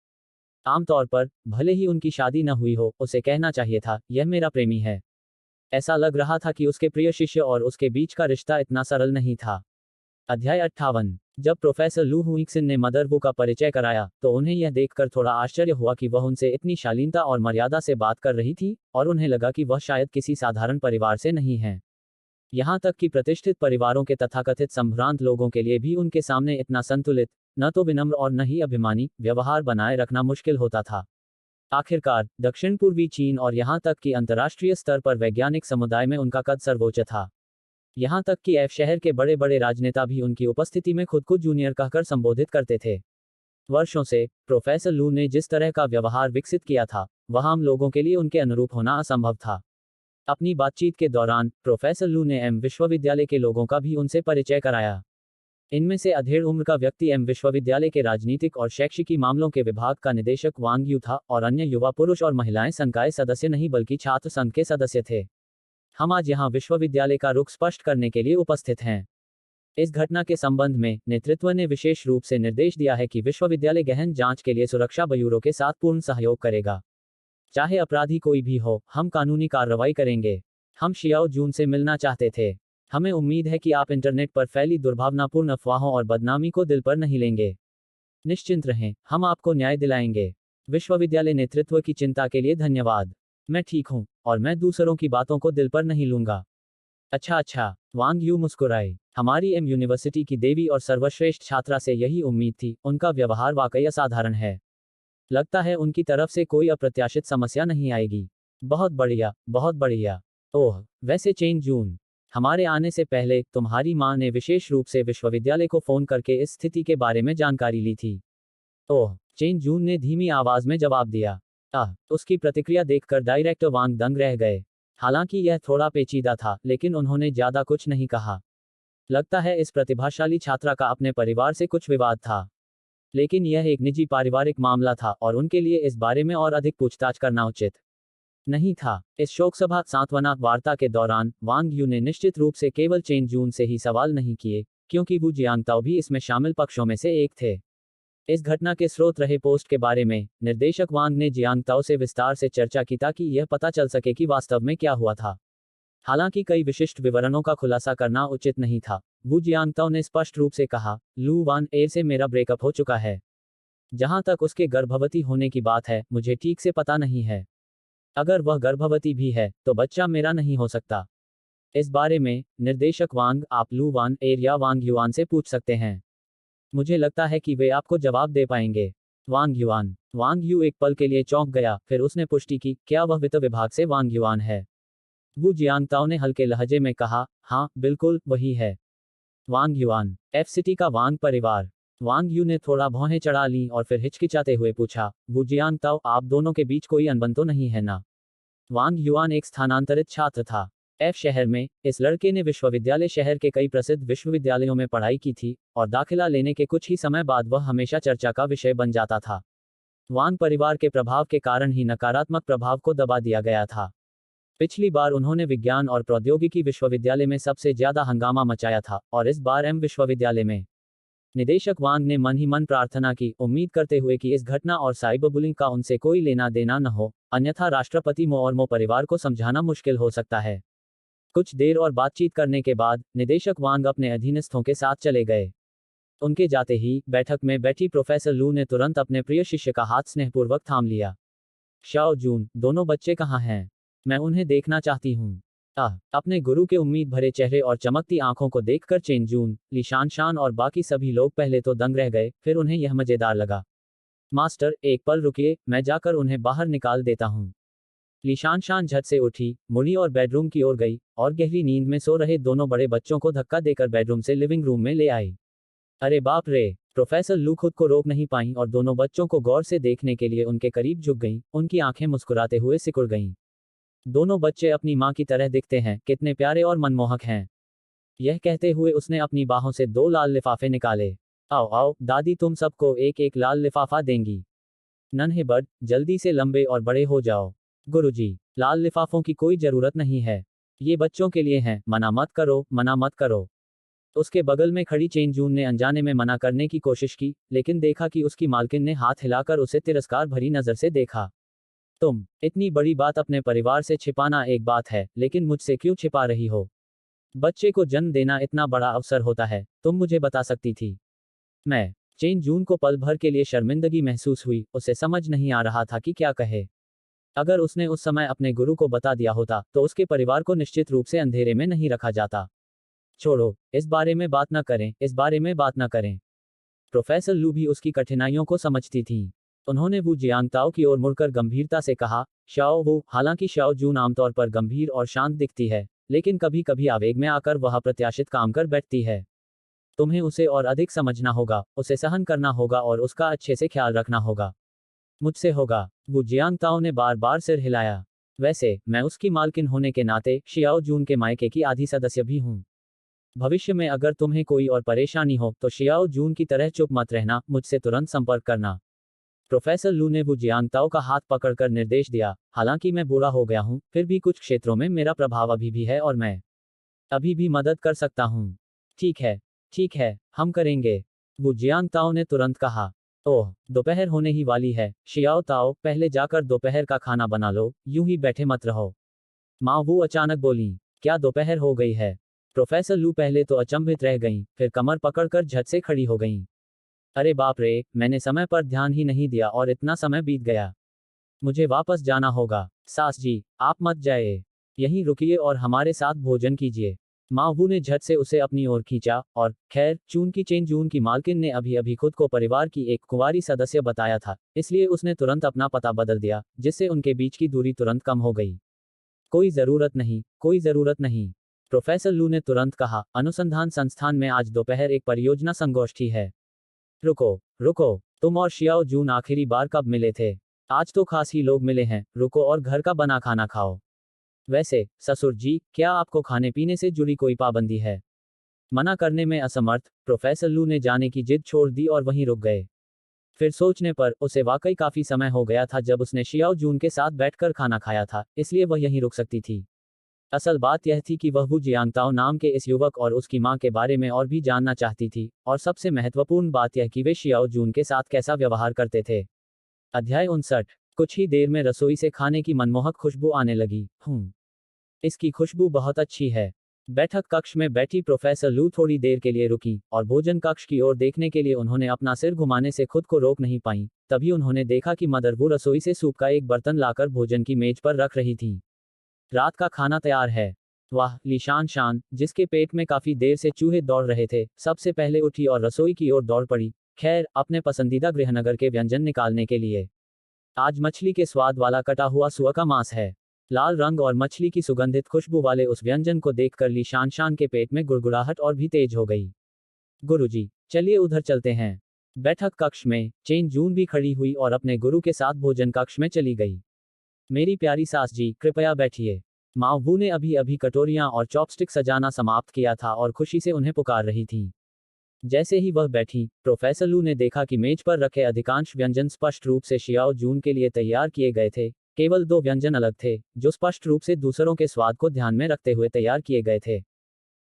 आमतौर पर, भले ही उनकी शादी न हुई हो, उसे कहना चाहिए था, यह मेरा प्रेमी है। ऐसा लग रहा था कि उसके प्रिय शिष्य और उसके बीच का रिश्ता इतना सरल नहीं था। अध्याय 58। जब प्रोफेसर लू हुइक्सिन ने मदर वू का परिचय कराया, तो उन्हें यह देखकर थोड़ा आश्चर्य हुआ कि वह उनसे इतनी शालीनता और मर्यादा से बात कर रही थी, और उन्हें लगा कि वह शायद किसी साधारण परिवार से नहीं है। यहाँ तक कि प्रतिष्ठित परिवारों के तथाकथित संभ्रांत लोगों के लिए भी उनके सामने इतना संतुलित, न तो विनम्र और न ही अभिमानी, व्यवहार बनाए रखना मुश्किल होता था। आखिरकार, दक्षिण पूर्वी चीन और यहाँ तक कि अंतर्राष्ट्रीय स्तर पर वैज्ञानिक समुदाय में उनका कद सर्वोच्च था। यहाँ तक कि शहर के बड़े बड़े राजनेता भी उनकी उपस्थिति में खुद को जूनियर कहकर संबोधित करते थे। वर्षों से, प्रोफेसर लू ने जिस तरह का व्यवहार विकसित किया था, वह आम लोगों के लिए उनके अनुरूप होना असंभव था। अपनी बातचीत के दौरान, प्रोफेसर लू ने विश्वविद्यालय के लोगों का भी उनसे परिचय कराया। इनमें से अधेड़ उम्र का व्यक्ति विश्वविद्यालय के राजनीतिक और शैक्षिकी मामलों के विभाग का निदेशक वांग यू था, और अन्य युवा पुरुष और महिलाएं संकाय सदस्य नहीं बल्कि छात्र संघ के सदस्य थे। हम आज यहाँ विश्वविद्यालय का रुख स्पष्ट करने के लिए उपस्थित हैं। इस घटना के संबंध में नेतृत्व ने विशेष रूप से निर्देश दिया है कि विश्वविद्यालय गहन जांच के लिए सुरक्षा ब्यूरो के साथ पूर्ण सहयोग करेगा। चाहे अपराधी कोई भी हो, हम कानूनी कार्रवाई करेंगे। हम शियाओ जून से मिलना चाहते थे। हमें उम्मीद है कि आप इंटरनेट पर फैली दुर्भावनापूर्ण अफवाहों और बदनामी को दिल पर नहीं लेंगे। निश्चिंत रहें, हम आपको न्याय दिलाएंगे। विश्वविद्यालय नेतृत्व की चिंता के लिए धन्यवाद। मैं ठीक हूँ, और मैं दूसरों की बातों को दिल पर नहीं लूंगा। अच्छा, वांग यू मुस्कुराए। हमारी यूनिवर्सिटी की देवी और सर्वश्रेष्ठ छात्रा से यही उम्मीद थी, उनका व्यवहार वाकई असाधारण है। लगता है उनकी तरफ से कोई अप्रत्याशित समस्या नहीं आएगी। बहुत बढ़िया, बहुत बढ़िया। ओह, वैसे चेन जून, हमारे आने से पहले तुम्हारी माँ ने विशेष रूप से विश्वविद्यालय को फोन करके इस स्थिति के बारे में जानकारी ली थी। ओह, चेन जून ने धीमी आवाज में जवाब दिया। उसकी प्रतिक्रिया देखकर डायरेक्टर वांग दंग रह गए। हालांकि यह थोड़ा पेचीदा था, लेकिन उन्होंने ज्यादा कुछ नहीं कहा। लगता है इस प्रतिभाशाली छात्रा का अपने परिवार से कुछ विवाद था। लेकिन यह एक निजी पारिवारिक मामला था, और उनके लिए इस बारे में और अधिक पूछताछ करना उचित नहीं था। इस शोकसभा सांत्वना वार्ता के दौरान वांग यू ने निश्चित रूप से केवल चेन जून से ही सवाल नहीं किए, क्योंकि वू जियांगताओ भी इसमें शामिल पक्षों में से एक थे। इस घटना के स्रोत रहे पोस्ट के बारे में निर्देशक वांग ने जियांगताओ से विस्तार से चर्चा की ताकि यह पता चल सके कि वास्तव में क्या हुआ था। हालांकि कई विशिष्ट विवरणों का खुलासा करना उचित नहीं था। वू जियांगताओ ने स्पष्ट रूप से कहा, लू वान ए से मेरा ब्रेकअप हो चुका है। जहां तक उसके गर्भवती होने की बात है, मुझे ठीक से पता नहीं है। अगर वह गर्भवती भी है, तो बच्चा मेरा नहीं हो सकता। इस बारे में निर्देशक वांग आप लू वान एर या वांग युआन से पूछ सकते हैं। मुझे लगता है कि वे आपको जवाब दे पाएंगे। वांग युआन। वांग यू एक पल के लिए चौंक गया, फिर उसने पुष्टि की, क्या वह वित्त विभाग से वांग युआन है? वू जियांगताओ ने हल्के लहजे में कहा, हाँ बिल्कुल वही है। वांग युआन। एफ सिटी का वांग परिवार। वांग यू ने थोड़ा भौहें चढ़ा ली और फिर हिचकिचाते हुए पूछा, वू जियांगताओ आप दोनों के बीच कोई अनबन तो नहीं है ना? वांग युआन एक स्थानांतरित छात्र था। एफ शहर में इस लड़के ने विश्वविद्यालय शहर के कई प्रसिद्ध विश्वविद्यालयों में पढ़ाई की थी और दाखिला लेने के कुछ ही समय बाद वह हमेशा चर्चा का विषय बन जाता था। वांग परिवार के प्रभाव के कारण ही नकारात्मक प्रभाव को दबा दिया गया था। पिछली बार उन्होंने विज्ञान और प्रौद्योगिकी विश्वविद्यालय में सबसे ज्यादा हंगामा मचाया था और इस बार एम विश्वविद्यालय में। निदेशक वांग ने मन ही मन प्रार्थना की, उम्मीद करते हुए कि इस घटना और साइबरबुलिंग का उनसे कोई लेना देना न हो, अन्यथा राष्ट्रपति मो और मो परिवार को समझाना मुश्किल हो सकता है। कुछ देर और बातचीत करने के बाद निदेशक वांग अपने अधीनस्थों के साथ चले गए। उनके जाते ही बैठक में बैठी प्रोफेसर लू ने तुरंत अपने प्रिय शिष्य का हाथ स्नेहपूर्वक थाम लिया। शाओ जून, दोनों बच्चे कहाँ हैं? मैं उन्हें देखना चाहती हूँ। अपने गुरु के उम्मीद भरे चेहरे और चमकती आंखों को देखकर चेन जून, ली शान और बाकी सभी लोग पहले तो दंग रह गए, फिर उन्हें यह मजेदार लगा। मास्टर एक पल रुकिए, मैं जाकर उन्हें बाहर निकाल देता हूँ। ली शान झट से उठी, मुड़ी और बेडरूम की ओर गई और गहरी नींद में सो रहे दोनों बड़े बच्चों को धक्का देकर बेडरूम से लिविंग रूम में ले आई। अरे बाप रे! प्रोफेसर लू खुद को रोक नहीं पाईं और दोनों बच्चों को गौर से देखने के लिए उनके करीब झुक गईं, उनकी आंखें मुस्कुराते हुए सिकुड़ गईं। दोनों बच्चे अपनी माँ की तरह दिखते हैं, कितने प्यारे और मनमोहक हैं। यह कहते हुए उसने अपनी बाहों से 2 लाल लिफाफे निकाले। आओ आओ दादी, तुम सबको एक एक लाल लिफाफा देंगी। नन्हे बड, जल्दी से लंबे और बड़े हो जाओ। गुरुजी, लाल लिफाफों की कोई जरूरत नहीं है। ये बच्चों के लिए हैं, मना मत करो, मना मत करो। उसके बगल में खड़ी चेन जून ने अनजाने में मना करने की कोशिश की, लेकिन देखा कि उसकी मालकिन ने हाथ हिलाकर उसे तिरस्कार भरी नजर से देखा। तुम, इतनी बड़ी बात अपने परिवार से छिपाना एक बात है, लेकिन मुझसे क्यों छिपा रही हो? बच्चे को जन्म देना इतना बड़ा अवसर होता है, तुम मुझे बता सकती थी। मैं। चेन जून को पल भर के लिए शर्मिंदगी महसूस हुई, उसे समझ नहीं आ रहा था कि क्या कहे। अगर उसने उस समय अपने गुरु को बता दिया होता, तो उसके परिवार को निश्चित रूप से अंधेरे में नहीं रखा जाता। छोड़ो, इस बारे में बात न करें, इस बारे में बात न करें। प्रोफेसर लू भी उसकी कठिनाइयों को समझती थी। उन्होंने वू जियांगताओ की ओर मुड़कर गंभीरता से कहा, शाओ वू, हालांकि शाओ जून आमतौर पर गंभीर और शांत दिखती है, लेकिन कभी कभी आवेग में आकर वह अप्रत्याशित काम कर बैठती है। तुम्हें उसे और अधिक समझना होगा, उसे सहन करना होगा और उसका अच्छे से ख्याल रखना होगा। मुझसे होगा। वू जियांगताओ ने बार बार सिर हिलाया। वैसे, मैं उसकी मालकिन होने के नाते शियाओ जून के मायके की आधी सदस्य भी हूँ। भविष्य में अगर तुम्हें कोई और परेशानी हो तो शियाओ जून की तरह चुप मत रहना, मुझसे तुरंत संपर्क करना। प्रोफेसर लू ने वू जियांगताओ का हाथ पकड़कर निर्देश दिया, हालांकि मैं बूढ़ा हो गया हूं, फिर भी कुछ क्षेत्रों में मेरा प्रभाव अभी भी है और मैं अभी भी मदद कर सकता हूं। ठीक है, हम करेंगे। वू जियांगताओ ने तुरंत कहा। ओह, दोपहर होने ही वाली है, शियाओ ताओ, पहले जाकर दोपहर का खाना बना लो, यूं ही बैठे मत रहो। माँ वो अचानक बोली, क्या दोपहर हो गई है? प्रोफेसर लू पहले तो अचंभित रह गईं, फिर कमर पकड़कर झट से खड़ी हो गईं। अरे बाप रे, मैंने समय पर ध्यान ही नहीं दिया और इतना समय बीत गया। मुझे वापस जाना होगा। सास जी, आप मत जाइए। यहीं रुकिए और हमारे साथ भोजन कीजिए। माँ वू ने झट से उसे अपनी ओर खींचा, और खैर, चून की चेन जून की मालकिन ने अभी अभी खुद को परिवार की एक कुंवारी सदस्य बताया था, इसलिए उसने तुरंत अपना पता बदल दिया, जिससे उनके बीच की दूरी तुरंत कम हो गई। कोई जरूरत नहीं, कोई जरूरत नहीं। प्रोफेसर लू ने तुरंत कहा, अनुसंधान संस्थान में आज दोपहर एक परियोजना संगोष्ठी है। रुको, तुम और शियाओ जून आखिरी बार कब मिले थे? आज तो खास ही लोग मिले हैं, रुको और घर का बना खाना खाओ। वैसे, ससुर जी, क्या आपको खाने पीने से जुड़ी कोई पाबंदी है? मना करने में असमर्थ, प्रोफेसर लू ने जाने की जिद छोड़ दी और वहीं रुक गए। फिर सोचने पर, उसे वाकई काफी समय हो गया था जब उसने शियाओ जून के साथ बैठकर खाना खाया था, इसलिए वह यहीं रुक सकती थी। असल बात यह थी कि वह वू जियांगताओ नाम के इस युवक और उसकी मां के बारे में और भी जानना चाहती थी, और सबसे महत्वपूर्ण बात यह कि वे शियाओ जून के साथ कैसा व्यवहार करते थे। अध्याय 59। कुछ ही देर में रसोई से खाने की मनमोहक खुशबू आने लगी। इसकी खुशबू बहुत अच्छी है। बैठक कक्ष में बैठी प्रोफेसर लू थोड़ी देर के लिए रुकी, और भोजन कक्ष की ओर देखने के लिए उन्होंने अपना सिर घुमाने से खुद को रोक नहीं पाई। तभी उन्होंने देखा कि मदर वू रसोई से सूप का एक बर्तन लाकर भोजन की मेज पर रख रही थी। रात का खाना तैयार है। वाह, लीशान शान, जिसके पेट में काफी देर से चूहे दौड़ रहे थे, सबसे पहले उठी और रसोई की ओर दौड़ पड़ी। खैर, अपने पसंदीदा गृहनगर के व्यंजन निकालने के लिए। आज मछली के स्वाद वाला कटा हुआ सुअर का मांस है। लाल रंग और मछली की सुगंधित खुशबू वाले उस व्यंजन को देखकर लीशान शान के पेट में गुड़गुड़ाहट और भी तेज हो गई। गुरुजी, चलिए उधर चलते हैं। बैठक कक्ष में चेन जून भी खड़ी हुई और अपने गुरु के साथ भोजन कक्ष में चली गई। मेरी प्यारी सास जी, कृपया बैठिए। माँ वू ने अभी अभी कटोरियां और चॉपस्टिक सजाना समाप्त किया था और खुशी से उन्हें पुकार रही थी। जैसे ही वह बैठी, प्रोफेसर लू ने देखा कि मेज पर रखे अधिकांश व्यंजन स्पष्ट रूप से शियाओ जून के लिए तैयार किए गए थे। केवल 2 व्यंजन अलग थे, जो स्पष्ट रूप से दूसरों के स्वाद को ध्यान में रखते हुए तैयार किए गए थे।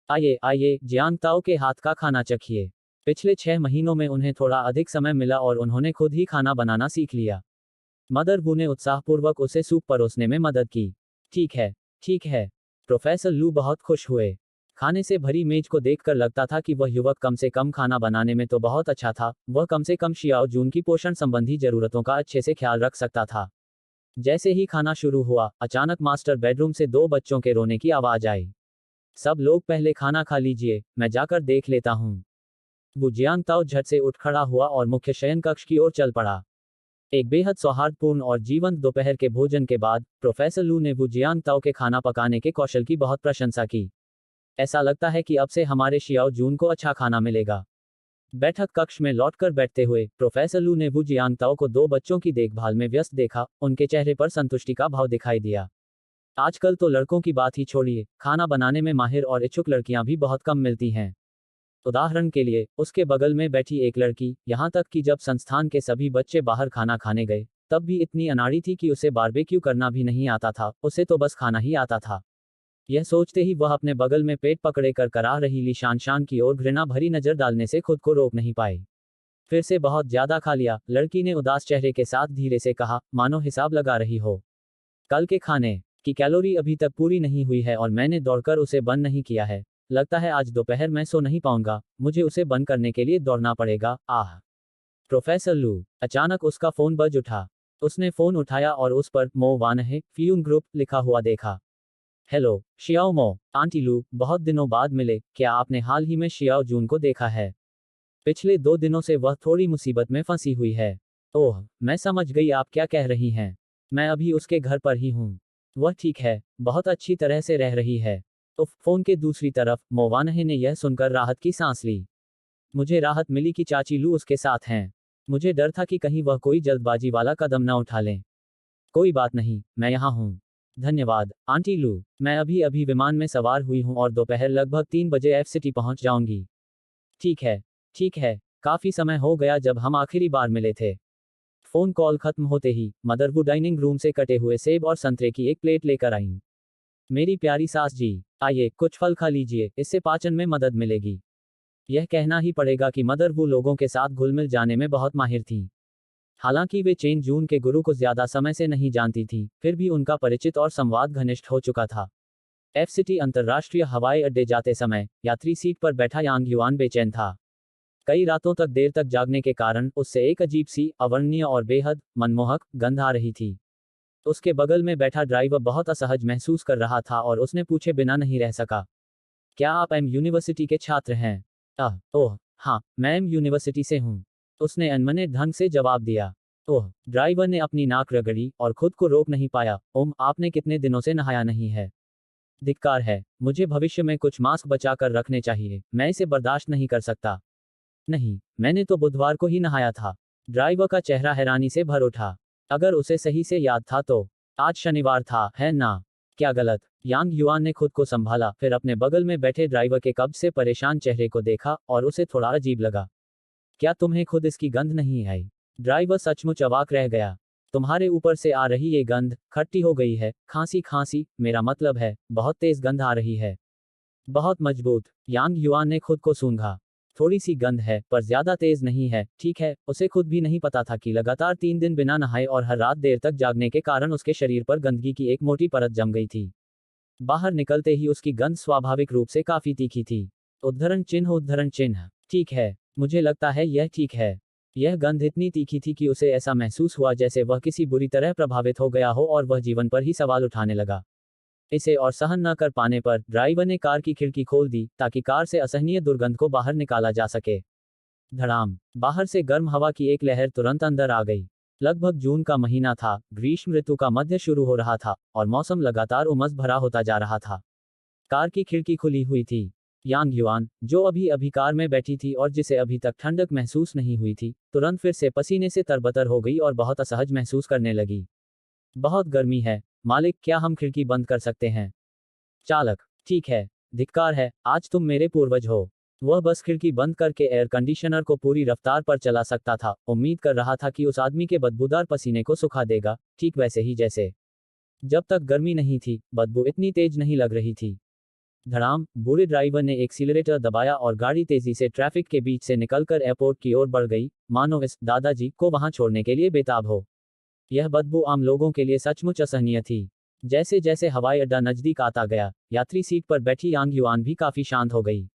आइए आइए, जियांग ताओ के हाथ का खाना चखिए। पिछले 6 महीनों में उन्हें थोड़ा अधिक समय मिला और उन्होंने खुद ही खाना बनाना सीख लिया। मदर वू ने उत्साहपूर्वक उसे सूप परोसने में मदद की। ठीक है, ठीक है। प्रोफेसर लू बहुत खुश हुए। खाने से भरी मेज को देखकर लगता था कि वह युवक कम से कम खाना बनाने में तो बहुत अच्छा था, वह कम से कम शियाओ जून की पोषण संबंधी जरूरतों का अच्छे से ख्याल रख सकता था। जैसे ही खाना शुरू हुआ, अचानक मास्टर बेडरूम से 2 बच्चों के रोने की आवाज आई। सब लोग पहले खाना खा लीजिए, मैं जाकर देख लेता हूँ। वो जियांग ताओ झट से उठ खड़ा हुआ और मुख्य शयन कक्ष की ओर चल पड़ा। एक बेहद सौहार्दपूर्ण और जीवंत दोपहर के भोजन के बाद, प्रोफेसर लू ने वू जियांग ताओ के खाना पकाने के कौशल की बहुत प्रशंसा की। ऐसा लगता है कि अब से हमारे शियाओ जून को अच्छा खाना मिलेगा। बैठक कक्ष में लौटकर बैठते हुए, प्रोफेसर लू ने वू जियांग ताओ को 2 बच्चों की देखभाल में व्यस्त देखा, उनके चेहरे पर संतुष्टि का भाव दिखाई दिया। आजकल तो लड़कों की बात ही छोड़िए, खाना बनाने में माहिर और इच्छुक लड़कियां भी बहुत कम मिलती हैं। उदाहरण के लिए, उसके बगल में बैठी एक लड़की, यहाँ तक कि जब संस्थान के सभी बच्चे बाहर खाना खाने गए, तब भी इतनी अनाड़ी थी कि उसे बारबेक्यू करना भी नहीं आता था, उसे तो बस खाना ही आता था। यह सोचते ही वह अपने बगल में पेट पकड़े कर कराह रही लीशान शान की ओर घृणा भरी नजर डालने से खुद को रोक नहीं पाई। फिर से बहुत ज्यादा खा लिया, लड़की ने उदास चेहरे के साथ धीरे से कहा, मानो हिसाब लगा रही हो। कल के खाने की कैलोरी अभी तक पूरी नहीं हुई है और मैंने दौड़कर उसे बंद नहीं किया है। लगता है आज दोपहर मैं सो नहीं पाऊंगा, मुझे उसे बंद करने के लिए दौड़ना पड़ेगा। आह। प्रोफेसर लू, अचानक उसका फोन बज उठा। उसने फोन उठाया और उस पर मो वानहे फ्यून ग्रुप लिखा हुआ देखा। हेलो शियाओ मो, आंटी लू, बहुत दिनों बाद मिले, क्या आपने हाल ही में शियाओ जून को देखा है? पिछले 2 दिनों से वह थोड़ी मुसीबत में फंसी हुई है। ओह, मैं समझ गई आप क्या कह रही हैं। मैं अभी उसके घर पर ही हूँ। वह ठीक है, बहुत अच्छी तरह से रह रही है। उफ, फोन के दूसरी तरफ, मोवानहे ने यह सुनकर राहत की सांस ली। मुझे राहत मिली कि चाची लू उसके साथ हैं। मुझे डर था कि कहीं वह कोई जल्दबाजी वाला कदम न उठा लें। कोई बात नहीं, मैं यहाँ हूँ। धन्यवाद, आंटी लू, मैं अभी अभी विमान में सवार हुई हूँ और दोपहर लगभग 3 बजे एफ सिटी पहुँच जाऊंगी। ठीक है, ठीक है, काफी समय हो गया जब हम आखिरी बार मिले थे। फोन कॉल खत्म होते ही, मदर वू डाइनिंग रूम से कटे हुए सेब और संतरे की एक प्लेट लेकर आईं। मेरी प्यारी सास जी, आइए कुछ फल खा लीजिए, इससे पाचन में मदद मिलेगी। यह कहना ही पड़ेगा कि मदर वू लोगों के साथ घुल मिल जाने में बहुत माहिर थीं। हालांकि वे चेन जून के गुरु को ज्यादा समय से नहीं जानती थीं, फिर भी उनका परिचित और संवाद घनिष्ठ हो चुका था। एफ सिटी अंतर्राष्ट्रीय हवाई अड्डे जाते समय, यात्री सीट पर बैठा यांग युआन बेचैन था। कई रातों तक देर तक जागने के कारण उससे एक अजीब सी, अवर्णनीय और बेहद मनमोहक गंध आ रही थी। उसके बगल में बैठा ड्राइवर बहुत असहज महसूस कर रहा था और उसने पूछे बिना नहीं रह सका, क्या आप एम यूनिवर्सिटी के छात्र हैं? ओह, हाँ, मैं एम यूनिवर्सिटी से हूँ। उसने अनमने ढंग से जवाब दिया। ओह, ड्राइवर ने अपनी नाक रगड़ी और खुद को रोक नहीं पाया। ओम, आपने कितने दिनों से नहाया नहीं है? धिक्कार है, मुझे भविष्य में कुछ मास्क बचा कर रखने चाहिए, मैं इसे बर्दाश्त नहीं कर सकता। नहीं, मैंने तो बुधवार को ही नहाया था। ड्राइवर का चेहरा हैरानी से भर उठा। अगर उसे सही से याद था तो आज शनिवार था, है ना? क्या गलत? यांग युआन ने खुद को संभाला, फिर अपने बगल में बैठे ड्राइवर के कब्ज से परेशान चेहरे को देखा और उसे थोड़ा अजीब लगा। क्या तुम्हें खुद इसकी गंध नहीं आई? ड्राइवर सचमुच अवाक रह गया। तुम्हारे ऊपर से आ रही ये गंध खट्टी हो गई है, खांसी खांसी, मेरा मतलब है, बहुत तेज गंध आ रही है। बहुत मजबूत। यांग युआन ने खुद को सूंघा। थोड़ी सी गंध है, पर ज्यादा तेज नहीं है। ठीक है, उसे खुद भी नहीं पता था कि लगातार 3 दिन बिना नहाए और हर रात देर तक जागने के कारण उसके शरीर पर गंदगी की एक मोटी परत जम गई थी। बाहर निकलते ही उसकी गंध स्वाभाविक रूप से काफी तीखी थी। उद्धरण चिन्ह उद्धरण चिन्ह। ठीक है, मुझे लगता है यह ठीक है। यह गंध इतनी तीखी थी कि उसे ऐसा महसूस हुआ जैसे वह किसी बुरी तरह प्रभावित हो गया हो और वह जीवन पर ही सवाल उठाने लगा। इसे और सहन न कर पाने पर ड्राइवर ने कार की खिड़की खोल दी ताकि कार से असहनीय दुर्गंध को बाहर निकाला जा सके। धड़ाम, बाहर से गर्म हवा की एक लहर तुरंत अंदर आ गई। लगभग जून का महीना था, ग्रीष्म ऋतु का मध्य शुरू हो रहा था और मौसम लगातार उमस भरा होता जा रहा था। कार की खिड़की खुली हुई थी। यांग युआन, जो अभी अभी कार में बैठी थी और जिसे अभी तक ठंडक महसूस नहीं हुई थी, तुरंत फिर से पसीने से तरबतर हो गई और बहुत असहज महसूस करने लगी। बहुत गर्मी है मालिक, क्या हम खिड़की बंद कर सकते हैं? चालक, ठीक है। धिक्कार है, आज तुम मेरे पूर्वज हो। वह बस खिड़की बंद करके एयर कंडीशनर को पूरी रफ्तार पर चला सकता था, उम्मीद कर रहा था कि उस आदमी के बदबूदार पसीने को सुखा देगा, ठीक वैसे ही जैसे जब तक गर्मी नहीं थी, बदबू इतनी तेज नहीं लग रही थी। धड़ाम, बूढ़े ड्राइवर ने एक्सीलरेटर दबाया और गाड़ी तेजी से ट्रैफिक के बीच से निकलकर एयरपोर्ट की ओर बढ़ गई, मानो इस दादाजी को वहां छोड़ने के लिए बेताब हो। यह बदबू आम लोगों के लिए सचमुच असहनीय थी। जैसे जैसे हवाई अड्डा नजदीक आता गया, यात्री सीट पर बैठी यांग युआन भी काफी शांत हो गई।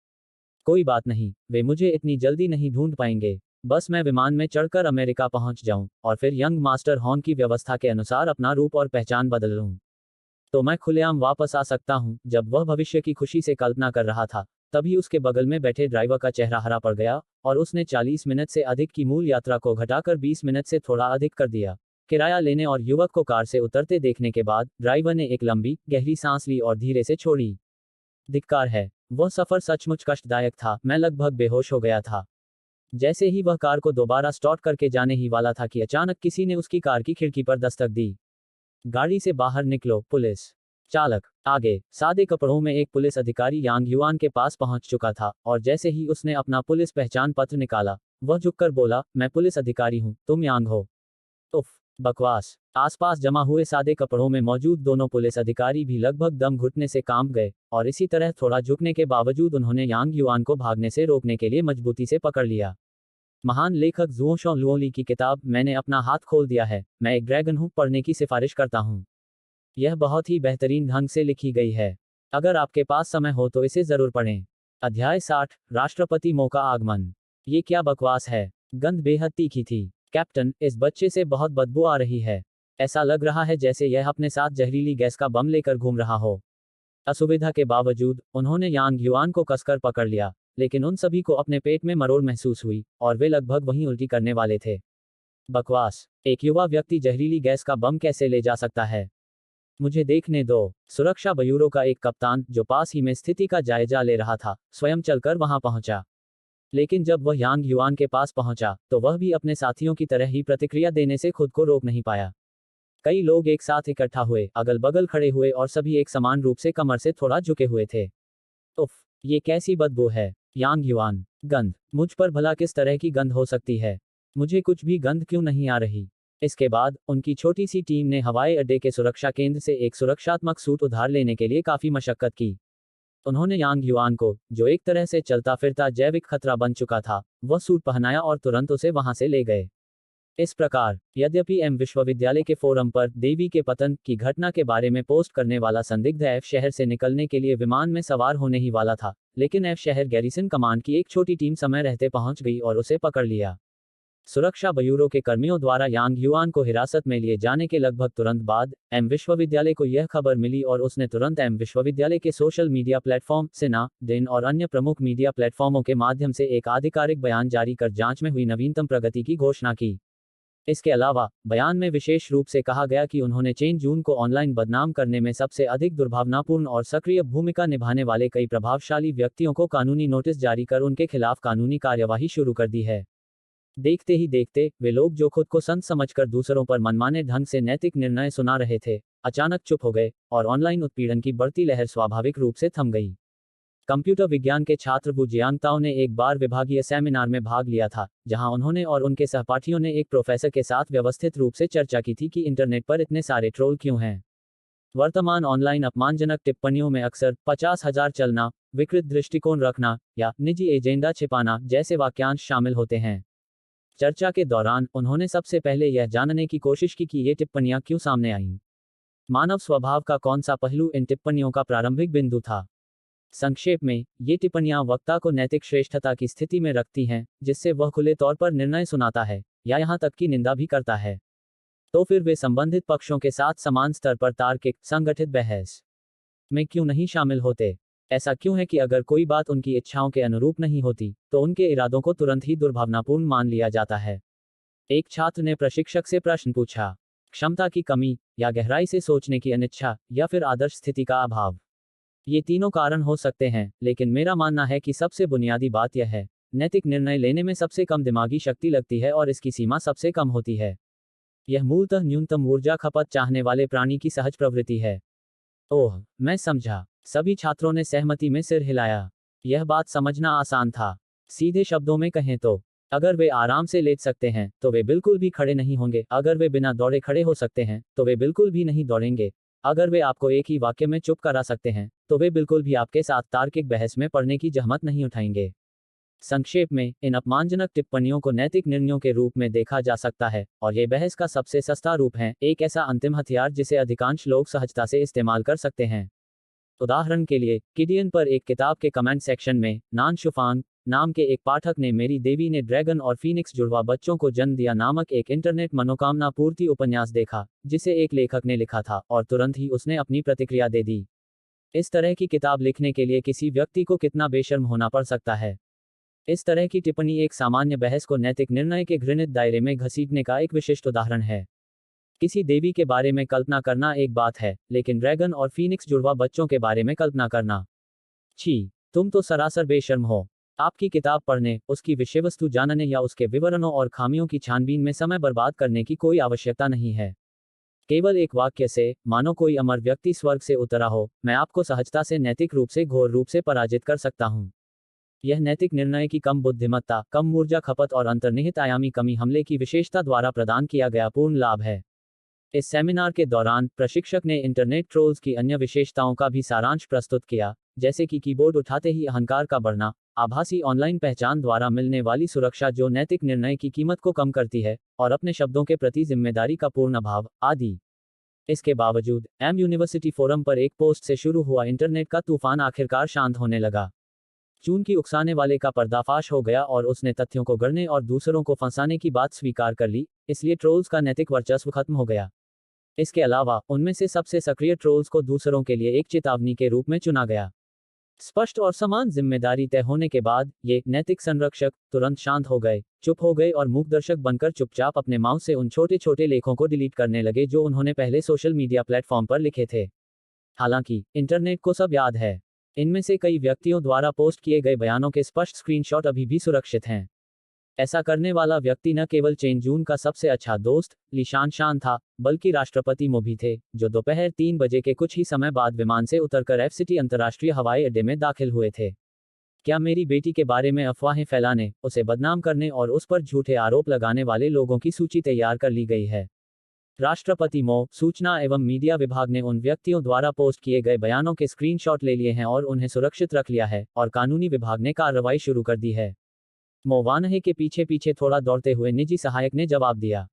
कोई बात नहीं, वे मुझे इतनी जल्दी नहीं ढूंढ पाएंगे। बस मैं विमान में चढ़कर अमेरिका पहुंच जाऊं और फिर यंग मास्टर हॉर्न की व्यवस्था के अनुसार अपना रूप और पहचान बदल लूं, तो मैं खुलेआम वापस आ सकता हूं। जब वह भविष्य की खुशी से कल्पना कर रहा था, तभी उसके बगल में बैठे ड्राइवर का चेहरा हरा पड़ गया और उसने 40 मिनट से अधिक की मूल यात्रा को घटाकर 20 मिनट से थोड़ा अधिक कर दिया। किराया लेने और युवक को कार से उतरते देखने के बाद ड्राइवर ने एक लंबी गहरी सांस ली और धीरे से छोड़ी। धिक्कार है, वह सफर सचमुच कष्टदायक था। मैं लगभग बेहोश हो गया था। जैसे ही वह कार को दोबारा स्टार्ट करके जाने ही वाला था कि अचानक किसी ने उसकी कार की खिड़की पर दस्तक दी। गाड़ी से बाहर निकलो, पुलिस। चालक, आगे। सादे कपड़ों में एक पुलिस अधिकारी यांग युआन के पास पहुंच चुका था और जैसे ही उसने अपना पुलिस पहचान पत्र निकाला, वह झुककर बोला, मैं पुलिस अधिकारी हूं, तुम यांग हो? उफ, बकवास। आसपास जमा हुए सादे कपड़ों में मौजूद दोनों पुलिस अधिकारी भी लगभग दम घुटने से कांप गए और इसी तरह थोड़ा झुकने के बावजूद उन्होंने यांग युआन को भागने से रोकने के लिए मजबूती से पकड़ लिया। महान लेखक जुओ शॉ लुओली की किताब मैंने अपना हाथ खोल दिया है, मैं एक ड्रैगन हूं, पढ़ने की सिफारिश करता हूं। यह बहुत ही बेहतरीन ढंग से लिखी गई है। अगर आपके पास समय हो तो इसे जरूर पढ़ें। अध्याय 60, राष्ट्रपति मो का आगमन। ये क्या बकवास है? गंध बेहद तीखी थी। कैप्टन, इस बच्चे से बहुत बदबू आ रही है। ऐसा लग रहा है जैसे यह अपने साथ जहरीली गैस का बम लेकर घूम रहा हो। असुविधा के बावजूद उन्होंने यांग युआन को कसकर पकड़ लिया, लेकिन उन सभी को अपने पेट में मरोड़ महसूस हुई और वे लगभग वहीं उल्टी करने वाले थे। बकवास, एक युवा व्यक्ति जहरीली गैस का बम कैसे ले जा सकता है? मुझे देखने दो। सुरक्षा ब्यूरो का एक कप्तान, जो पास ही में स्थिति का जायजा ले रहा था, स्वयं चलकर वहां पहुंचा। लेकिन जब वह यांग युआन के पास पहुंचा, तो वह भी अपने साथियों की तरह ही प्रतिक्रिया देने से खुद को रोक नहीं पाया। कई लोग एक साथ इकट्ठा हुए, अगल बगल खड़े हुए और सभी एक समान रूप से कमर से थोड़ा झुके हुए थे। उफ, ये कैसी बदबू है? यांग युआन, गंध। मुझ पर भला किस तरह की गंध हो सकती है? मुझे कुछ भी गंध क्यों नहीं आ रही? इसके बाद उनकी छोटी सी टीम ने हवाई अड्डे के सुरक्षा केंद्र से एक सुरक्षात्मक सूट उधार लेने के लिए काफी मशक्कत की। उन्होंने यांग युआन को, जो एक तरह से चलता फिरता जैविक खतरा बन चुका था, वह सूट पहनाया और तुरंत उसे वहां से ले गए। इस प्रकार, यद्यपि एम विश्वविद्यालय के फोरम पर देवी के पतन की घटना के बारे में पोस्ट करने वाला संदिग्ध एफ शहर से निकलने के लिए विमान में सवार होने ही वाला था, लेकिन एफ शहर गैरिसन कमांड की एक छोटी टीम समय रहते पहुंच गई और उसे पकड़ लिया। सुरक्षा ब्यूरो के कर्मियों द्वारा यांग युआन को हिरासत में लिए जाने के लगभग तुरंत बाद एम विश्वविद्यालय को यह खबर मिली और उसने तुरंत एम विश्वविद्यालय के सोशल मीडिया प्लेटफॉर्म सिना, दिन और अन्य प्रमुख मीडिया प्लेटफॉर्मों के माध्यम से एक आधिकारिक बयान जारी कर जांच में हुई नवीनतम प्रगति की घोषणा की। इसके अलावा, बयान में विशेष रूप से कहा गया कि उन्होंने चेन जून को ऑनलाइन बदनाम करने में सबसे अधिक दुर्भावनापूर्ण और सक्रिय भूमिका निभाने वाले कई प्रभावशाली व्यक्तियों को कानूनी नोटिस जारी कर उनके खिलाफ कानूनी कार्यवाही शुरू कर दी है। देखते ही देखते, वे लोग जो खुद को संत समझकर दूसरों पर मनमाने ढंग से नैतिक निर्णय सुना रहे थे, अचानक चुप हो गए और ऑनलाइन उत्पीड़न की बढ़ती लहर स्वाभाविक रूप से थम गई। कंप्यूटर विज्ञान के छात्र वू जियांगताओ ने एक बार विभागीय सेमिनार में भाग लिया था, जहां उन्होंने और उनके सहपाठियों ने एक प्रोफेसर के साथ व्यवस्थित रूप से चर्चा की थी कि इंटरनेट पर इतने सारे ट्रोल क्यों हैं। वर्तमान ऑनलाइन अपमानजनक टिप्पणियों में अक्सर 50,000 चलना, विकृत दृष्टिकोण रखना या निजी एजेंडा छिपाना जैसे वाक्यांश शामिल होते हैं। चर्चा के दौरान उन्होंने सबसे पहले यह जानने की कोशिश की कि ये टिप्पणियां क्यों सामने आईं। मानव स्वभाव का कौन सा पहलू इन टिप्पणियों का प्रारंभिक बिंदु था। संक्षेप में, ये टिप्पणियां वक्ता को नैतिक श्रेष्ठता की स्थिति में रखती हैं, जिससे वह खुले तौर पर निर्णय सुनाता है या यहां तक कि निंदा भी करता है। तो फिर वे संबंधित पक्षों के साथ समान स्तर पर तार्किक, संगठित बहस में क्यों नहीं शामिल होते? ऐसा क्यों है कि अगर कोई बात उनकी इच्छाओं के अनुरूप नहीं होती, तो उनके इरादों को तुरंत ही दुर्भावनापूर्ण मान लिया जाता है? एक छात्र ने प्रशिक्षक से प्रश्न पूछा। क्षमता की कमी, या गहराई से सोचने की अनिच्छा, या फिर आदर्श स्थिति का अभाव? ये तीनों कारण हो सकते हैं, लेकिन मेरा मानना है कि सबसे बुनियादी बात यह है, नैतिक निर्णय लेने में सबसे कम दिमागी शक्ति लगती है और इसकी सीमा सबसे कम होती है। यह मूलतः न्यूनतम ऊर्जा खपत चाहने वाले प्राणी की सहज प्रवृत्ति है। ओह, मैं समझा। सभी छात्रों ने सहमति में सिर हिलाया। यह बात समझना आसान था। सीधे शब्दों में कहें तो, अगर वे आराम से लेट सकते हैं, तो वे बिल्कुल भी खड़े नहीं होंगे। अगर वे बिना दौड़े खड़े हो सकते हैं, तो वे बिल्कुल भी नहीं दौड़ेंगे। अगर वे आपको एक ही वाक्य में चुप करा सकते हैं, तो वे बिल्कुल भी आपके साथ तार्किक बहस में पड़ने की जहमत नहीं उठाएंगे। संक्षेप में, इन अपमानजनक टिप्पणियों को नैतिक निर्णयों के रूप में देखा जा सकता है, और ये बहस का सबसे सस्ता रूप है, एक ऐसा अंतिम हथियार जिसे अधिकांश लोग सहजता से इस्तेमाल कर सकते हैं। उदाहरण के लिए, किडियन पर एक किताब के कमेंट सेक्शन में, नान शुफांग नाम के एक पाठक ने मेरी देवी ने ड्रैगन और फीनिक्स जुड़वा बच्चों को जन्म दिया नामक एक इंटरनेट मनोकामना पूर्ति उपन्यास देखा, जिसे एक लेखक ने लिखा था, और तुरंत ही उसने अपनी प्रतिक्रिया दे दी। इस तरह की किताब लिखने के लिए किसी व्यक्ति को कितना बेशर्म होना पड़ सकता है? इस तरह की टिप्पणी एक सामान्य बहस को नैतिक निर्णय के घृणित दायरे में घसीटने का एक विशिष्ट उदाहरण है। किसी देवी के बारे में कल्पना करना एक बात है, लेकिन ड्रैगन और फीनिक्स जुड़वा बच्चों के बारे में कल्पना करना, छी, तुम तो सरासर बेशर्म हो। आपकी किताब पढ़ने, उसकी विषय वस्तु जानने या उसके विवरणों और खामियों की छानबीन में समय बर्बाद करने की कोई आवश्यकता नहीं है। केवल एक वाक्य से, मानो कोई अमर व्यक्ति स्वर्ग से उतरा हो, मैं आपको सहजता से नैतिक रूप से घोर रूप से पराजित कर सकता हूं। यह नैतिक निर्णय की कम बुद्धिमत्ता, कम ऊर्जा खपत और अंतर्निहित आयामी कमी हमले की विशेषता द्वारा प्रदान किया गया पूर्ण लाभ है। इस सेमिनार के दौरान, प्रशिक्षक ने इंटरनेट ट्रोल्स की अन्य विशेषताओं का भी सारांश प्रस्तुत किया, जैसे कि कीबोर्ड उठाते ही अहंकार का बढ़ना, आभासी ऑनलाइन पहचान द्वारा मिलने वाली सुरक्षा जो नैतिक निर्णय की कीमत को कम करती है, और अपने शब्दों के प्रति जिम्मेदारी का पूर्ण अभाव, आदि। इसके बावजूद, एम यूनिवर्सिटी फोरम पर एक पोस्ट से शुरू हुआ इंटरनेट का तूफान आखिरकार शांत होने लगा। चून की उकसाने वाले का पर्दाफाश हो गया और उसने तथ्यों को गढ़ने और दूसरों को फंसाने की बात स्वीकार कर ली, इसलिए ट्रोल्स का नैतिक वर्चस्व खत्म हो गया। इसके अलावा, उनमें से सबसे सक्रिय ट्रोल्स को दूसरों के लिए एक चेतावनी के रूप में चुना गया। स्पष्ट और समान जिम्मेदारी तय होने के बाद, ये नैतिक संरक्षक तुरंत शांत हो गए, चुप हो गए और मूकदर्शक बनकर चुपचाप अपने माउस से उन छोटे छोटे लेखों को डिलीट करने लगे जो उन्होंने पहले सोशल मीडिया प्लेटफॉर्म पर लिखे थे। हालांकि, इंटरनेट को सब याद है। इनमें से कई व्यक्तियों द्वारा पोस्ट किए गए बयानों के स्पष्ट स्क्रीनशॉट अभी भी सुरक्षित हैं। ऐसा करने वाला व्यक्ति न केवल चेन जून का सबसे अच्छा दोस्त, लीशान शान था, बल्कि राष्ट्रपति मो भी थे, जो दोपहर 3 बजे के कुछ ही समय बाद विमान से उतरकर एफ-सिटी अंतर्राष्ट्रीय हवाई अड्डे में दाखिल हुए थे। क्या मेरी बेटी के बारे में अफवाहें फैलाने, उसे बदनाम करने और उस पर झूठे आरोप लगाने वाले लोगों की सूची तैयार कर ली गई है? राष्ट्रपति मो, सूचना एवं मीडिया विभाग ने उन व्यक्तियों द्वारा पोस्ट किए गए बयानों के स्क्रीनशॉट ले लिए हैं और उन्हें सुरक्षित रख लिया है, और कानूनी विभाग ने कार्रवाई शुरू कर दी है। मो वानहे के पीछे पीछे थोड़ा दौड़ते हुए निजी सहायक ने जवाब दिया।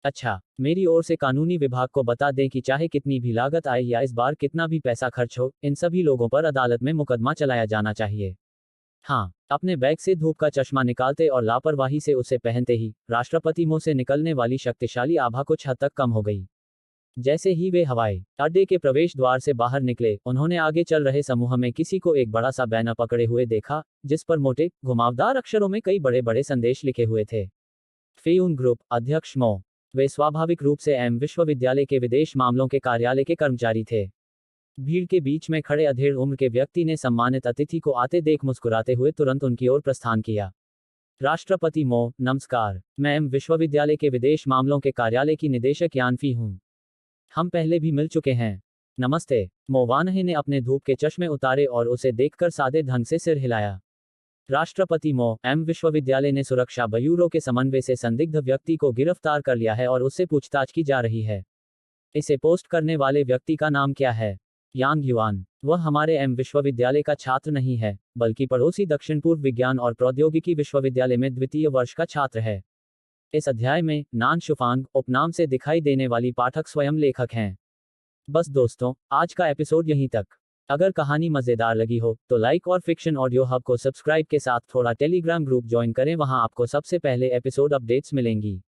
अच्छा, मेरी ओर से कानूनी विभाग को बता दें कि चाहे कितनी भी लागत आए या इस बार कितना भी पैसा खर्च हो, इन सभी लोगों पर अदालत में मुकदमा चलाया जाना चाहिए। हाँ, अपने बैग से धूप का चश्मा निकालते और लापरवाही से उसे पहनते ही, राष्ट्रपति मो से निकलने वाली शक्तिशाली आभा कुछ हद तक कम हो गई। जैसे ही वे हवाई अड्डे के प्रवेश द्वार से बाहर निकले, उन्होंने आगे चल रहे समूह में किसी को एक बड़ा सा बैनर पकड़े हुए देखा, जिस पर मोटे, घुमावदार अक्षरों में कई बड़े बड़े संदेश लिखे हुए थे। फेयून ग्रुप अध्यक्ष मो। वे स्वाभाविक रूप से एम विश्वविद्यालय के विदेश मामलों के कार्यालय के कर्मचारी थे। भीड़ के बीच में खड़े अधेड़ उम्र के व्यक्ति ने सम्मानित अतिथि को आते देख मुस्कुराते हुए तुरंत उनकी ओर प्रस्थान किया। राष्ट्रपति मो, नमस्कार, मैं एम विश्वविद्यालय के विदेश मामलों के कार्यालय की निदेशक यानफी हूँ। हम पहले भी मिल चुके हैं। नमस्ते। मो वानहे ने अपने धूप के चश्मे उतारे और उसे देखकर सादे ढंग से सिर हिलाया। राष्ट्रपति मो, एम विश्वविद्यालय ने सुरक्षा ब्यूरो के समन्वय से संदिग्ध व्यक्ति को गिरफ्तार कर लिया है और उससे पूछताछ की जा रही है। इसे पोस्ट करने वाले व्यक्ति का नाम क्या है? यांग युआन। वह हमारे एम विश्वविद्यालय का छात्र नहीं है, बल्कि पड़ोसी दक्षिण पूर्व विज्ञान और प्रौद्योगिकी विश्वविद्यालय में द्वितीय वर्ष का छात्र है। इस अध्याय में, नान शुफांग उपनाम से दिखाई देने वाली पाठक स्वयं लेखक हैं। बस दोस्तों, आज का एपिसोड यहीं तक। अगर कहानी मजेदार लगी हो, तो लाइक और फिक्शन ऑडियो हब को सब्सक्राइब के साथ थोड़ा टेलीग्राम ग्रुप ज्वाइन करें, वहां आपको सबसे पहले एपिसोड अपडेट्स मिलेंगी।